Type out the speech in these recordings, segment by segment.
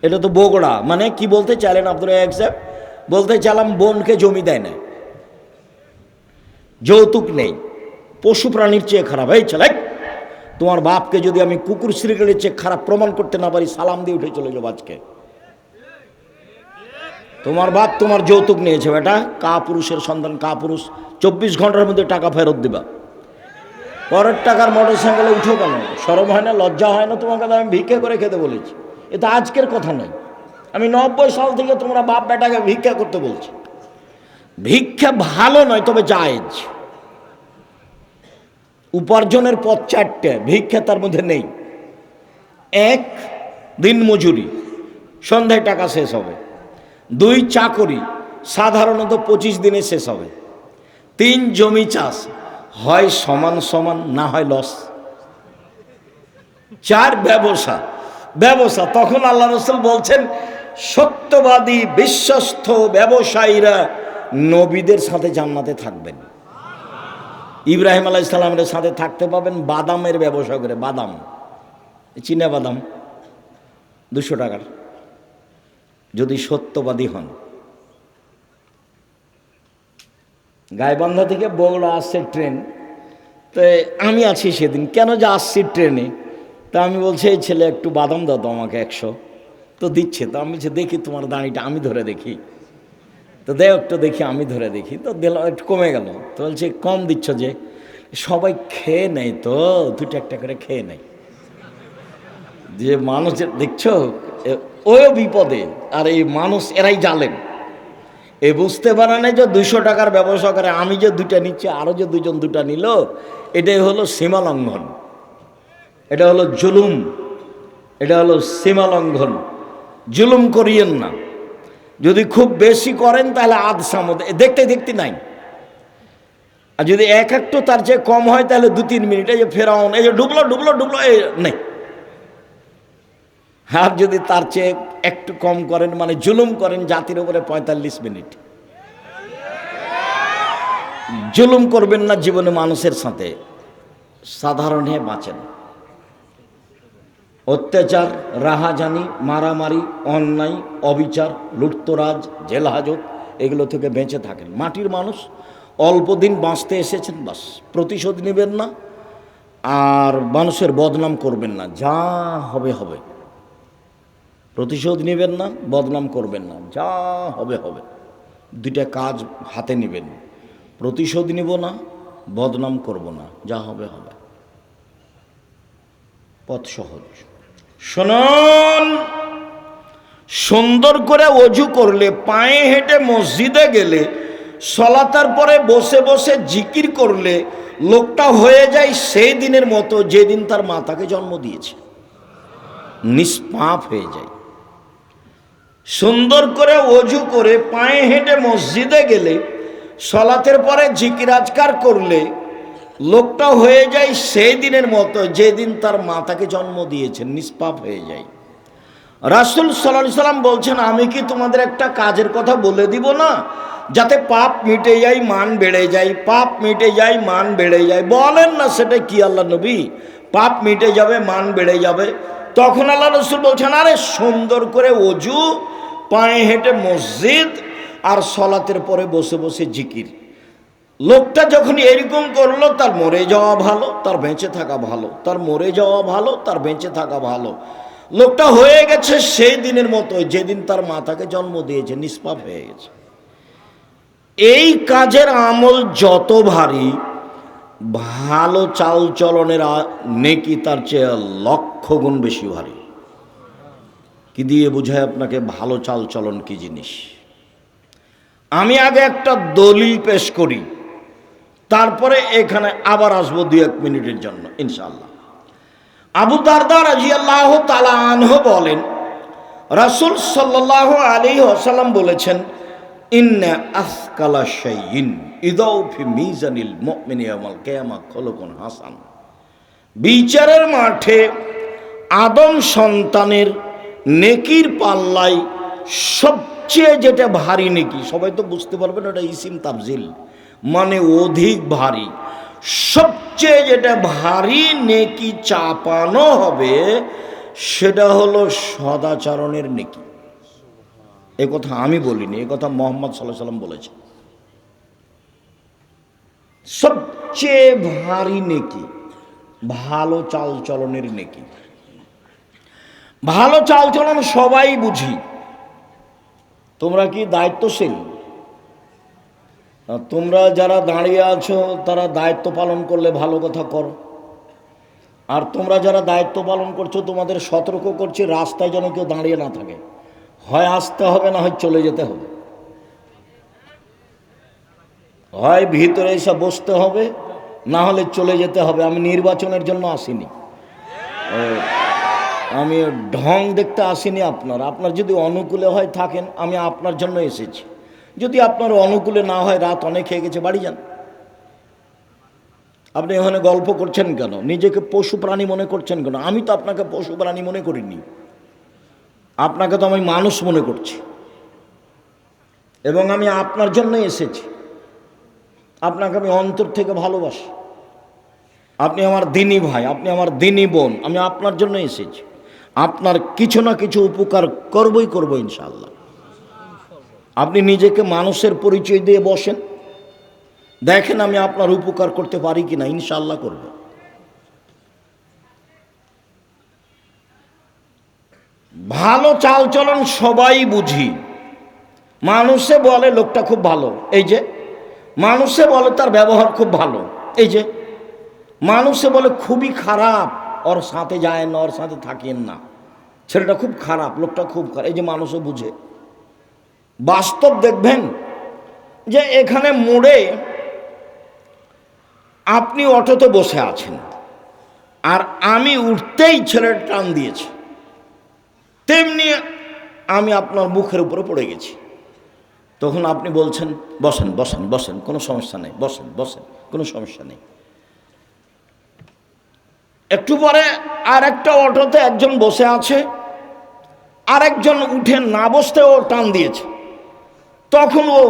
এটা তো বগুড়া। মানে কি বলতে চাইলেন আব্দুল রাজ্জাক সাহেব? বলতে চাইলাম বোনকে জমি দেয় না, যৌতুক নেই, পশু প্রাণীর চেয়ে খারাপ। এই ছেলে, তোমার বাপকে যদি আমি কুকুর শ্রীগেলের চেয়ে খারাপ প্রমাণ করতে না পারি, সালাম দিয়ে উঠে চলে যাবো আজকে। তোমার বাপ তোমার যৌতুক নিয়েছে বেটা, কা পুরুষের সন্তান, কা পুরুষ, 24 ঘন্টার মধ্যে টাকা ফেরত দিবা। পরের টাকার মোটর সাইকেলে উঠো কেন? শরম হয় না, লজ্জা হয় না তোমাকে? আমি ভিক্ষা করে খেতে বলেছি, এটা আজকের কথা নয়। আমি 90 সাল থেকে তোমরা বাপ বেটাকে ভিক্ষা করতে বলছি। ভিক্ষা ভালো নয়, তবে জায়েজ। উপার্জনের পথ 4টে, ভিক্ষা তার মধ্যে নেই। 1, দিন মজুরি, সন্ধ্যায় টাকা শেষ হবে। 2, চাকরি, সাধারণত 25 দিনে শেষ হবে। 3, জমি চাষ, হয় সমান সমান, না হয় লস। 4, ব্যবসা। ব্যবসা, তখন আল্লাহ রাসূল বলছেন সত্যবাদী বিশ্বস্ত ব্যবসায়ীরা নবীদের সাথে জান্নাতে থাকবেন। ইব্রাহিম আলাইহিস সালামের সাথে থাকতে পাবেন বাদামের ব্যবসা করে। বাদাম, চীনা বাদাম 200 টাকার, যদি সত্যবাদী হন। গাইবান্ধা থেকে বগুড়া আসছে ট্রেন, তো আমি আছি সেদিন, কেন যে আসছি ট্রেনে, তা আমি বলছি এই ছেলে একটু বাদাম দাও তো আমাকে 100। তো দিচ্ছে, তো আমি বলছি দেখি তোমার দাঁড়িটা আমি ধরে দেখি, তো দেখ একটু দেখি, আমি ধরে দেখি, তো দিলাম, একটু কমে গেল। তো বলছে কম দিচ্ছ যে? সবাই খেয়ে নেয় তো, 2টা একটা করে খেয়ে নেয়। যে মানুষের দেখছো ওই বিপদে, আর এই মানুষ এরাই জালেন। এ বুঝতে পারে না যে 200 টাকার ব্যবসা করে, আমি যে 2টা নিচ্ছি, আরও যে 2জন 2টা নিল, এটাই হলো সীমা লঙ্ঘন, এটা হলো জুলুম, এটা হলো সীমা লঙ্ঘন। জুলুম করিয়েন না। যদি খুব বেশি করেন তাহলে আধ সামদ দেখতে দেখতে নাই, আর যদি একটু তার চেয়ে কম হয় তাহলে 2-3 মিনিট, এই যে ফেরাউন, এই যে ডুবলো ডুবলো ডুবলো, এই নেই। আর যদি তার চেয়ে একটু কম করেন, মানে জুলুম করেন জাতির উপরে, 45 মিনিট। জুলুম করবেন না জীবনে মানুষের সাথে, সাধারণ হয়ে বাঁচেন। অত্যাচার, রাহাজানি, মারামারি, অন্যায়, অবিচার, লুটতরাজ, জেল হাজত, এগুলো থেকে বেঁচে থাকেন। মাটির মানুষ, অল্প দিন বাঁচতে এসেছেন, বাস প্রতিশোধ নেবেন না, আর মানুষের বদনাম করবেন না, যা হবে হবে। প্রতিশোধ নেবেন না, বদনাম করবেন না, যা হবে হবে। 2টা কাজ হাতে নেবেন, প্রতিশোধ নিব না, বদনাম করব না, যা হবে হবে। পথ সহজ। শুনুন, সুন্দর করে অজু করলে, পায়ে হেঁটে মসজিদে গেলে, সলাতার পরে বসে বসে জিকির করলে, লোকটা হয়ে যায় সেই দিনের মতো যেদিন তার মাতাকে জন্ম দিয়েছে, নিষ্পাপ হয়ে যায়। সুন্দর করে অজু করে পায়ে হেঁটে মসজিদে গেলে, সলাতের পরে জিকির আজকার করলে, লোকটা হয়ে যায় সেই দিনের মতো যেদিন তার মাতাকে জন্ম দিয়েছেন, নিষ্পাপ হয়ে যায়। রাসূল সাল্লাল্লাহু আলাইহি সাল্লাম বলছেন, আমি কি তোমাদের একটা কাজের কথা বলে দিব না, যাতে পাপ মিটে যায়, মান বেড়ে যায়? পাপ মিটে যায়, মান বেড়ে যায়। বলেন না সেটা কি আল্লাহ নবী? পাপ মিটে যাবে, মান বেড়ে যাবে। তখন আল্লাহ রাসূল বলছেন, আরে সুন্দর করে অজু, পায়ে হেঁটে মসজিদ, আর সলাতের পরে বসে বসে জিকির। লোকটা যখন এরকম করলো, তার মরে যাওয়া ভালো, তার বেঁচে থাকা ভালো, তার মরে যাওয়া ভালো, তার বেঁচে থাকা ভালো। লোকটা হয়ে গেছে সেই দিনের মতো যেদিন তার মাতাকে জন্ম দিয়েছে, নিষ্পাপ হয়ে গেছে। এই কাজের আমল যত ভারী, ভালো চাল চলনের নেকি তার চেয়ে 1,00,000 গুণ বেশি ভারী। কি দিয়ে বোঝায় আপনাকে ভালো চাল চলন কি জিনিস? আমি আগে একটা দলিল পেশ করি, তারপরে এখানে আবার আসবো 2-1 মিনিটের জন্য ইনশাআল্লাহ। আবু দারদা রাদিয়াল্লাহু তাআলা আনহু বলেন, রাসূল সাল্লাল্লাহু আলাইহি ওয়াসাল্লাম বলেছেন, ইন্না আসকালা শাইইন ইদাউ ফি মিজানিল মুমিনি ইয়াউমাল কিয়ামা খুলুকুন হাসান। বিচারের মাঠে আদম সন্তানের নেকির পাল্লায় সবচেয়ে যেটা ভারী নেকি, সবাই তো বুঝতে পারবেন ওটা ইসিম তাফজিল, মানে অধিক ভারী। সবচেয়ে যেটা ভারী নেকি চাপানো হবে সেটা হলো সদাচরণের নেকি। এ কথা আমি বলিনি, এ কথা মুহাম্মদ সাল্লাল্লাহু আলাইহি সাল্লাম বলেছেন। সবচেয়ে ভারী নেকি ভালো চালচলনের নেকি। ভালো চালচলন সবাই বুঝি। তোমরা কি দায়িত্বশীল? তোমরা যারা দাঁড়িয়ে আছো তারা দায়িত্ব পালন করলে ভালো কথা করো। আর তোমরা যারা দায়িত্ব পালন করছো তোমাদের সতর্ক করছি, রাস্তায় যেন কেউ দাঁড়িয়ে না থাকে। হয় আসতে হবে, না হয় চলে যেতে হবে। হয় ভিতরে এসে বসতে হবে, না হলে চলে যেতে হবে। আমি নির্বাচনের জন্য আসিনি, আমি ঢং দেখতে আসিনি। আপনার যদি অনুকূলে হয় থাকেন, আমি আপনার জন্য এসেছি। যদি আপনার অনুকূলে না হয়, রাত অনেক হয়ে গেছে, বাড়ি যান। আপনি এখানে গল্প করছেন কেন? নিজেকে পশু প্রাণী মনে করছেন কেন? আমি তো আপনাকে পশু প্রাণী মনে করিনি, আপনাকে তো আমি মানুষ মনে করছি, এবং আমি আপনার জন্য এসেছি। আপনাকে আমি অন্তর থেকে ভালোবাসি। আপনি আমার দিনী ভাই, আপনি আমার দিনী বোন। আমি আপনার জন্য এসেছি, আপনার কিছু না কিছু উপকার করব ইনশাআল্লাহ। আপনি নিজেকে মানুষের পরিচয় দিয়ে বসেন, দেখেন আমি আপনার উপকার করতে পারি কিনা, ইনশাআল্লাহ করব। ভালো চালচলন সবাই বুঝি। মানুষে বলে লোকটা খুব ভালো, এই যে মানুষে বলে তার ব্যবহার খুব ভালো, এই যে মানুষে বলে খুবই খারাপ, ওর সাথে যায় না, ওর সাথে থাকেন না, ছেলেটা খুব খারাপ, লোকটা খুব খারাপ, এই যে মানুষও বুঝে। বাস্তব দেখবেন যে এখানে মোড়ে আপনি অটোতে বসে আছেন, আর আমি উঠতেই ছেলেটা টান দিয়েছি, তেমনি আমি আপনার মুখের উপরে পড়ে গেছি। তখন আপনি বলছেন বসেন বসেন বসেন, কোনো সমস্যা নেই, বসেন বসেন, কোনো সমস্যা নেই। একটু পরে আর একটা অটোতে একজন বসে আছে, আরেকজন উঠে না বসতে ও টান দিয়েছে। তখন ও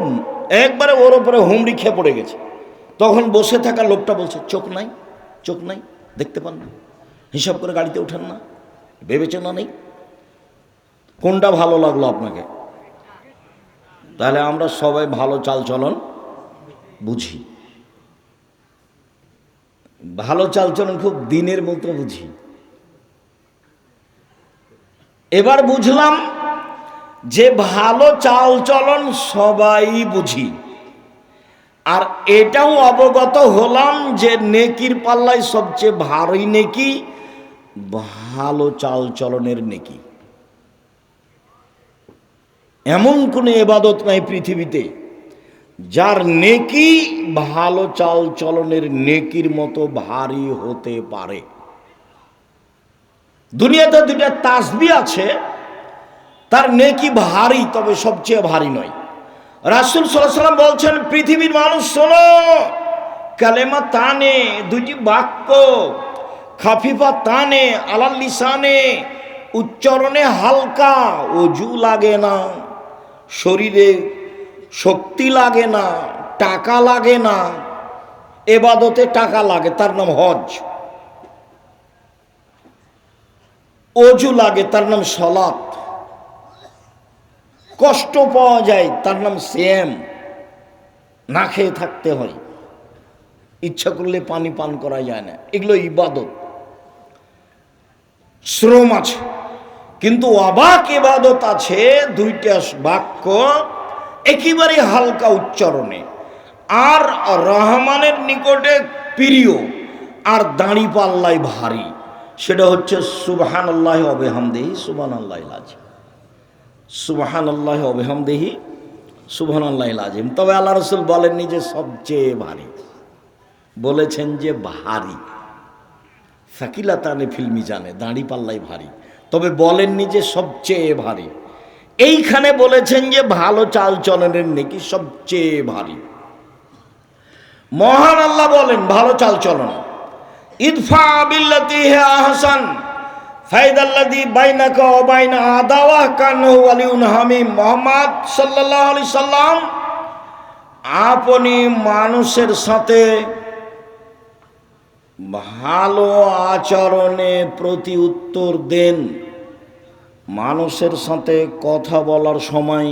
একবারে ওর উপরে হুমড়ি খেয়ে পড়ে গেছে। তখন বসে থাকা লোকটা বলছে, চোখ নাই, চোখ নাই, দেখতে পান না, হিসাব করে গাড়িতে ওঠেন না, বিবেচনা নেই। কোনটা ভালো লাগলো আপনাকে? তাহলে আমরা সবাই ভালো চালচলন বুঝি। ভালো চালচলন খুব দিনের মতো বুঝি। এবার বুঝলাম যে ভালো চালচলন সবাই বুঝি, আর এটাও অবগত হলাম যে নেকির পাল্লায় সবচেয়ে ভারী নেকি ভালো চালচলনের নেকি। এমন কোনো ইবাদত নাই পৃথিবীতে যার নেকি ভালো চালচলনের নেকির মতো ভারী হতে পারে। দুনিয়াতে দুইটা তাসবিহ আছে, তার নেকি ভারী, তবে সবচেয়ে ভারী নয়। রাসূল সাল্লাল্লাহু আলাইহি ওয়াসাল্লাম বলছেন, পৃথিবীর মানুষ শোনো, কালেমা তানে, দুইটি বাক্য, খাফিফা তানে আলাল লিসানে, উচ্চারণে হালকা, ওযু লাগে না, শরীরে শক্তি লাগে না, টাকা লাগে না। ইবাদতে টাকা লাগে, তার নাম হজ। ওযু লাগে, তার নাম সালাত। কষ্ট পাওয়া যায়, তার নাম সিয়াম, না খেয়ে থাকতে হয়, ইচ্ছা করলে পানি পান করা যায় না। এগুলো ইবাদত, শ্রম আছে। কিন্তু অবাক ইবাদত আছে, দুইটা বাক্য একেবারে হালকা উচ্চারণে, আর রহমানের নিকটে প্রিয়, আর দাঁড়ি পাল্লায় ভারী। সেটা হচ্ছে সুবহানাল্লাহি ওয়া বিহামদিহি সুবহানাল্লাহিল আযীম, সুবহানাল্লাহি ওয়া বিহামদিহি সুবহানাল্লাহিল আযীম। তবে আল্লাহ রাসূল বলেননি যে সবচেয়ে ভারী, বলেছেন যে ভারী। সাকিলাতানে ফিল মিজানে, দাঁড়ি পাল্লাই ভারী, তবে বলেননি যে সবচেয়ে ভারী। এইখানে বলেছেন যে ভালো চালচলনের নেকি সবচেয়ে ভারী। মহান আল্লাহ বলেন ভালো চালচলন, ইদফা বিল্লাতি হিয়া আহসান ফাইদাল্লাযী বাইনাকা ওয়া বাইনা আদাওয়া কান্নাহু ওয়ালিউন হামিম। মুহাম্মদ সাল্লাল্লাহু আলাইহি সাল্লাম আপনি মানুষের সাথে ভালো আচরণে প্রতি উত্তর দেন। মানুষের সাথে কথা বলার সময়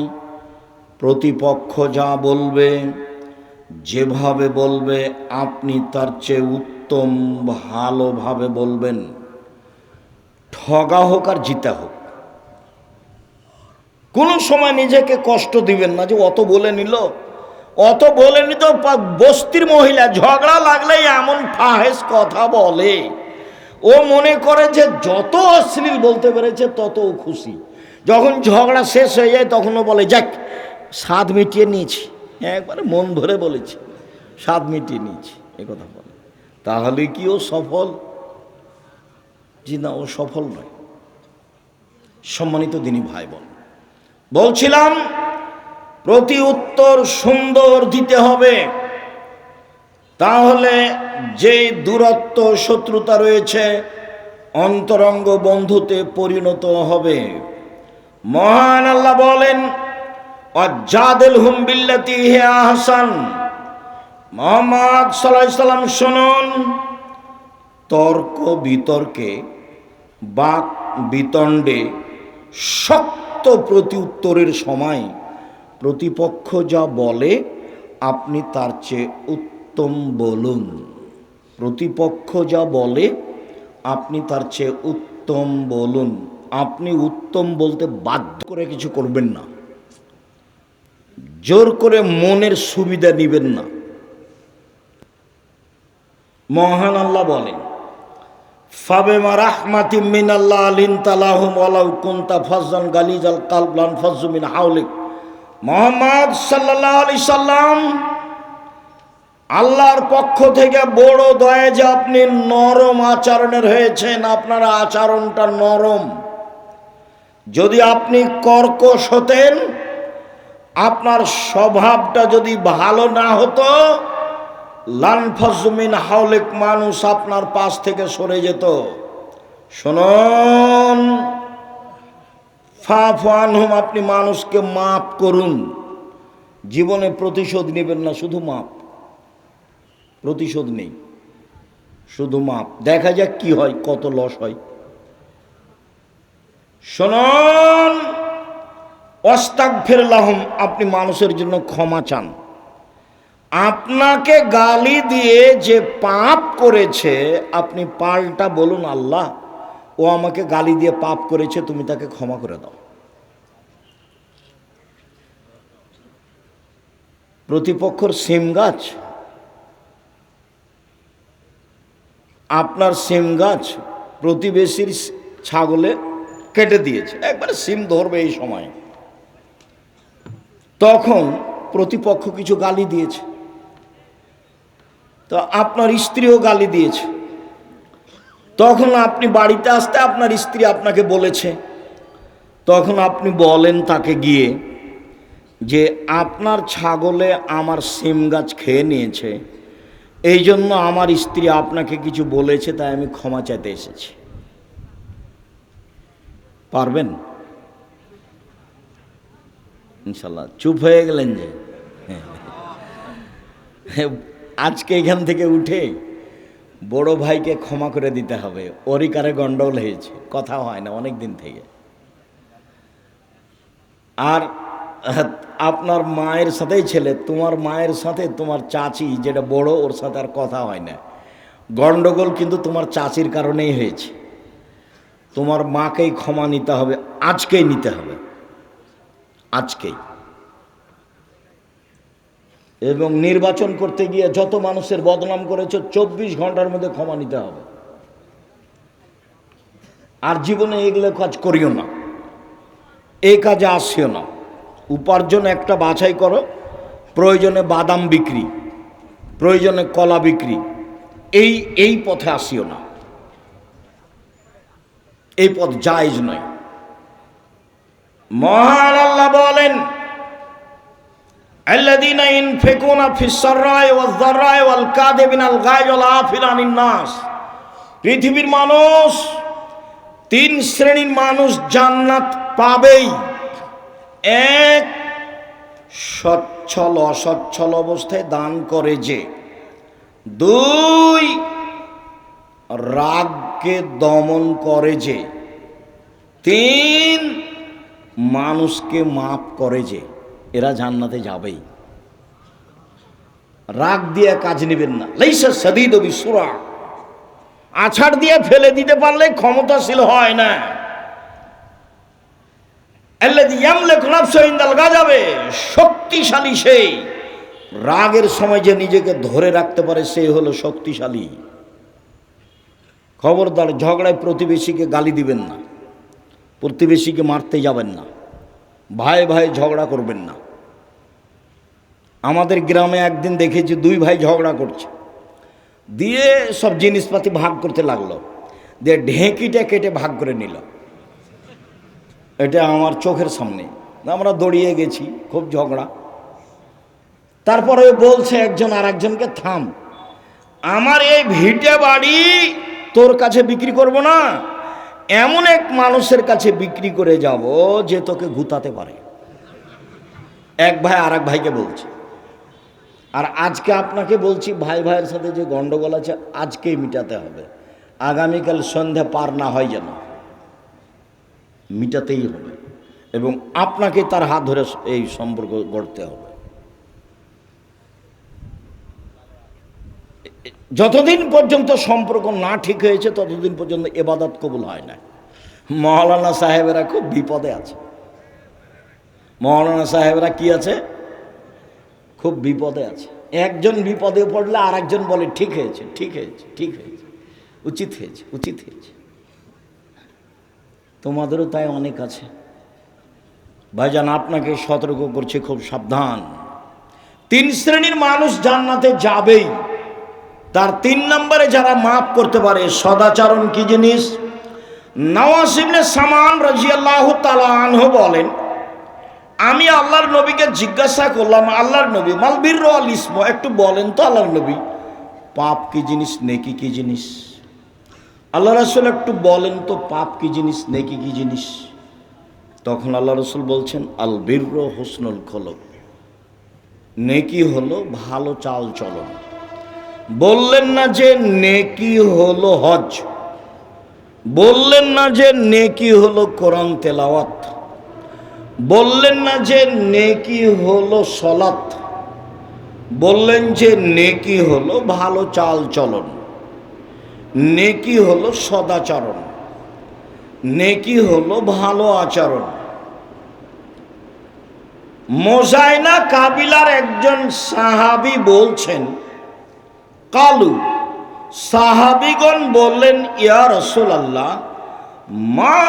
প্রতিপক্ষ যা বলবে, যেভাবে বলবে, আপনি তার চেয়ে উত্তম ভালোভাবে বলবেন। ঠগা হোক আর জিতা হোক, কোনো সময় নিজেকে কষ্ট দিবেন না যে অত বলে নিল, অত বলে নিত। বস্তির মহিলা ঝগড়া লাগলেই এমন ফাহেস কথা বলে, ও মনে করে যে যত অশ্লীল বলতে পেরেছে তত খুশি। যখন ঝগড়া শেষ হয়ে যায় তখনও বলে যাক স্বাদ মিটিয়ে নিয়েছি, একবারে মন ভরে বলেছি, স্বাদ মিটিয়ে নিয়েছি, এ কথা বলে। তাহলে কি ও সফল? জি না, ও সফল নয়। সম্মানিত দিনী ভাই বোন, বলছিলাম প্রতি উত্তর সুন্দর দিতে হবে, তাহলে যে দূরত্ব শত্রুতা রয়েছে অন্তরঙ্গ বন্ধুতে পরিণত হবে। মহান আল্লাহ বলেন ওয়াজাদিলহুম বিল্লাতি হিয়া আহসান। মুহাম্মদ সাল্লাল্লাহু আলাইহি সাল্লাম শুনুন, তর্ক বিতর্কে, বাক বিতণ্ডে, শক্ত প্রতি উত্তরের সময় প্রতিপক্ষ যা বলে আপনি তার চেয়ে উত্তম বলুন। প্রতিপক্ষ যা বলে আপনি তার চেয়ে উত্তম বলুন। আপনি উত্তম বলতে বাধ্য করে কিছু করবেন না, জোর করে মনের সুবিধা নেবেন না। মহান আল্লাহ বলেন ফাবিমা রাহমাতিম মিনাল্লাহ লিনতা লাহুম ওয়ালাউ কুনতা ফাজ্জান গালিজাল কলব লানফাজ্জু মিন হাওলিক। মুহাম্মদ সাল্লাল্লাহু আলাইহি সাল্লাম, আল্লাহর পক্ষ থেকে বড় দয়া যে আপনি নরম আচরণের হয়েছেন, আপনার আচরণটা নরম। যদি আপনি কর্কশ হতেন, আপনার স্বভাবটা যদি ভালো না হতো, লানফাজ্জু মিন হাওলিক, মানুষ আপনার পাশ থেকে সরে যেত। শুনুন, ফাফু আনহুম, আপনি মানুষকে মাফ করুন। জীবনে প্রতিশোধ নেবেন না, শুধু মাপ। প্রতিশোধ নেই, শুধু মাপ। দেখা যাক কি হয়, কত লস হয়। শুনুন, ওয়াস্তাগফির লাহুম, আপনি মানুষের জন্য ক্ষমা চান। আপনাকে গালি দিয়ে যে পাপ করেছে, আপনি পাল্টা বলুন আল্লাহ, ও আমাকে গালি দিয়ে পাপ করেছে, তুমি তাকে ক্ষমা করে দাও। প্রতিপক্ষর সিম গাছ, আপনার সিম গাছ প্রতিবেশীর ছাগলে কেটে দিয়েছে, একবারে সিম ধরবে এই সময়, তখন প্রতিপক্ষ কিছু গালি দিয়েছে, তো আপনার স্ত্রীও গালি দিয়েছে। তখন আপনি বাড়িতে আসতে আপনার স্ত্রী আপনাকে বলেছে, তখন আপনি বলেন তাকে গিয়ে যে আপনার ছাগলে আমার সিম গাছ খেয়ে নিয়েছে, এই জন্য আমার স্ত্রী আপনাকে কিছু বলেছে, তাই আমি ক্ষমা চাইতে এসেছি। পারবেন? ইনশাল্লাহ। চুপ হয়ে গেলেন যে? আজকে এখান থেকে উঠে বড় ভাইকে ক্ষমা করে দিতে হবে, ওরই কারে গন্ডগোল হয়েছে, কথা হয় না অনেক দিন থেকে। আর আপনার মায়ের সাথেই ছেলে, তোমার মায়ের সাথে তোমার চাচি যেটা বড়, ওর সাথে আর কথা হয় না। গন্ডগোল কিন্তু তোমার চাচির কারণেই হয়েছে। তোমার মাকেই ক্ষমা নিতে হবে, আজকেই নিতে হবে, আজকেই। এবং নির্বাচন করতে গিয়ে যত মানুষের বদনাম করেছে 24 ঘন্টার মধ্যে ক্ষমা নিতে হবে। আর জীবনে এগুলো কাজ করিও না, এই কাজে আসিও না। উপার্জন একটা বাছাই করো, প্রয়োজনে বাদাম বিক্রি, প্রয়োজনে কলা বিক্রি, এই পথে আসিও না, এই পথ জায়েজ নয়। মহান আল্লাহ বলেন আল্লাযীনা ইনফিকুনা ফিস সাররাই ওয়াজ যাররাই ওয়াল কাযিবিনাল গায়জ ওয়াল আফিনা আনিন নাস। পৃথিবীর মানুষ, 3 শ্রেণীর মানুষ জান্নাত পাবেই। 1, সচ্ছল অসচ্ছল অবস্থায় দান করে যে। 2, রাগকে দমন করে যে, 3 মানুষকে মাফ করে যে, এরা জান্নাতে যাবেই। রাগ দিয়ে কাজ নেবেন না। লাইসা সাদীদু বিসুরা, আছাড় দিয়ে ফেলে দিতে পারলে ক্ষমতাশীল হয় না। আল্লাযী ইয়ামলিকু নাফসাহু ইনদাল গাযাবে, শক্তিশালী সেই। রাগের সময় যে নিজেকে ধরে রাখতে পারে সে হলো শক্তিশালী। খবরদার ঝগড়ায় প্রতিবেশীকে গালি দিবেন না, প্রতিবেশীকে মারতে যাবেন না, ভাই ভাই ঝগড়া করবেন না। আমাদের গ্রামে একদিন দেখেছি 2 ভাই ঝগড়া করছে, দিয়ে সব জিনিসপাতি ভাগ করতে লাগলো, দিয়ে ঢেঁকিটা কেটে ভাগ করে নিল। এটা আমার চোখের সামনে, আমরা দৌড়িয়ে গেছি, খুব ঝগড়া। তারপরে বলছে একজন আর একজনকে, থাম, আমার এই ভিটে বাড়ি তোর কাছে বিক্রি করব না, এমন এক মানুষের কাছে বিক্রি করে যাব যে তোকে গুতাতে পারে। এক ভাই আর এক ভাইকে বলছে। আর আজকে আপনাকে বলছি, ভাই ভাইয়ের সাথে যে গন্ডগোল আছে আজকেই মিটাতে হবে, আগামীকাল সন্ধ্যা পার না হয় যেন, মিটাতেই হবে। এবং আপনাকে তার হাত ধরে এই সম্পর্ক গড়তে হবে। যতদিন পর্যন্ত সম্পর্ক না ঠিক হয়েছে ততদিন পর্যন্ত ইবাদত কবুল হয় না। মৌলানা সাহেবেরা খুব বিপদে আছে। মৌলানা সাহেবরা কি আছে? খুব বিপদে আছে। একজন বিপদে পড়লে আর একজন বলে ঠিক হয়েছে, ঠিক হয়েছে, ঠিক হয়েছে, উচিত হয়েছে, উচিত হয়েছে। তোমাদেরও তাই অনেক আছে। ভাইজান, আপনাকে সতর্ক করছে, খুব সাবধান। 3 শ্রেণীর মানুষ জান্নাতে যাবেই। তার 3 নম্বরে যারা মাফ করতে পারে। সদাচরণ কি জিনিস? নওয়াস ইবনে সামান রাদিয়াল্লাহু তাআলা আনহু বলেন, আমি আল্লাহর নবীকে জিজ্ঞাসা করলাম, আল্লাহর নবী, মাল বিররু ওয়াল ইসম, একটু বলেন তো আল্লাহর নবী, পাপ কি জিনিস, নেকি কি জিনিস? আল্লাহ রাসূল একটু বলেন তো, পাপ কি জিনিস, নেকি কি জিনিস? তখন আল্লাহ রাসূল বলছেন, আল বিররু হুসনুল খুলুক, নেকি হলো ভালো চাল চলন। বললেন না যে নেকি হলো হজ, বললেন না যে নেকি হলো কোরআন তেলাওয়াত, বললেন না যে নেকি হলো সালাত, বললেন যে নেকি হলো ভালো চাল চলন, নেকি হলো সদাচরণ, নেকি হলো ভালো আচরণ। মোজাইনা কাবিলার একজন সাহাবী বলছেন, কালু, সাহাবীগণ বললেন, ইয়া রাসূলুল্লাহ, মা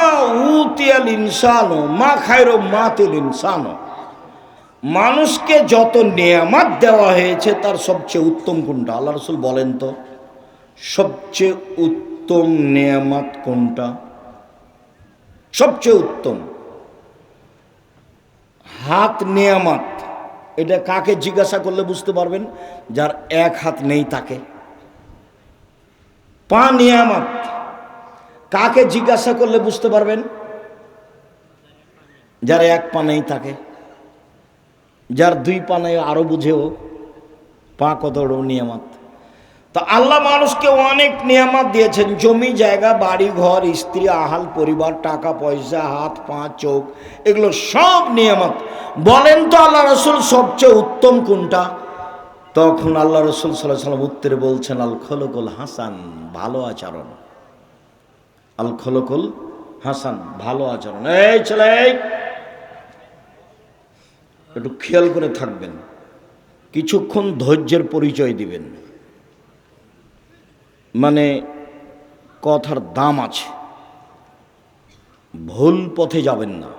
উতিয়াল ইনসানু মা খায়রু মাতিল ইনসানু, মানুষকে যত নেয়ামত দেওয়া হয়েছে তার সবচেয়ে উত্তম কোনটা? আল্লাহ রাসূল বলেন তো, সবচেয়ে উত্তম নেয়ামত কোনটা? সবচেয়ে উত্তম হাত নেয়ামত। এটা কাকে জিজ্ঞাসা করলে বুঝতে পারবেন? যার 1 হাত নেই তাকে। পা নিয়ামত, কাকে জিজ্ঞাসা করলে বুঝতে পারবেন? যার 1 পা নেই তাকে। যার 2 পা নেই আরো বুঝেও, পা কত বড় নিয়ামত। তো আল্লাহ মানুষকে অনেক নিয়ামত দিয়েছেন, জমি জায়গা, বাড়ি ঘর, স্ত্রী, আহাল পরিবার, টাকা পয়সা, হাত পা চোখ, এগুলো সব নিয়ামত। বলেন তো আল্লাহ রাসূল সবচেয়ে উত্তম কোনটা? তখন আল্লাহ রাসূল সাল্লাল্লাহু আলাইহি ওয়াসাল্লাম উত্তরে বলছেন, আল খুলুকুল হাসান, ভালো আচরণ। আল খুলুকুল হাসান, ভালো আচরণ। এই ছেলে, একটু খেয়াল করে থাকবেন, কিছুক্ষণ ধৈর্যের পরিচয় দিবেন। মানে কথার দাম আছে, ভুল পথে যাবেন না।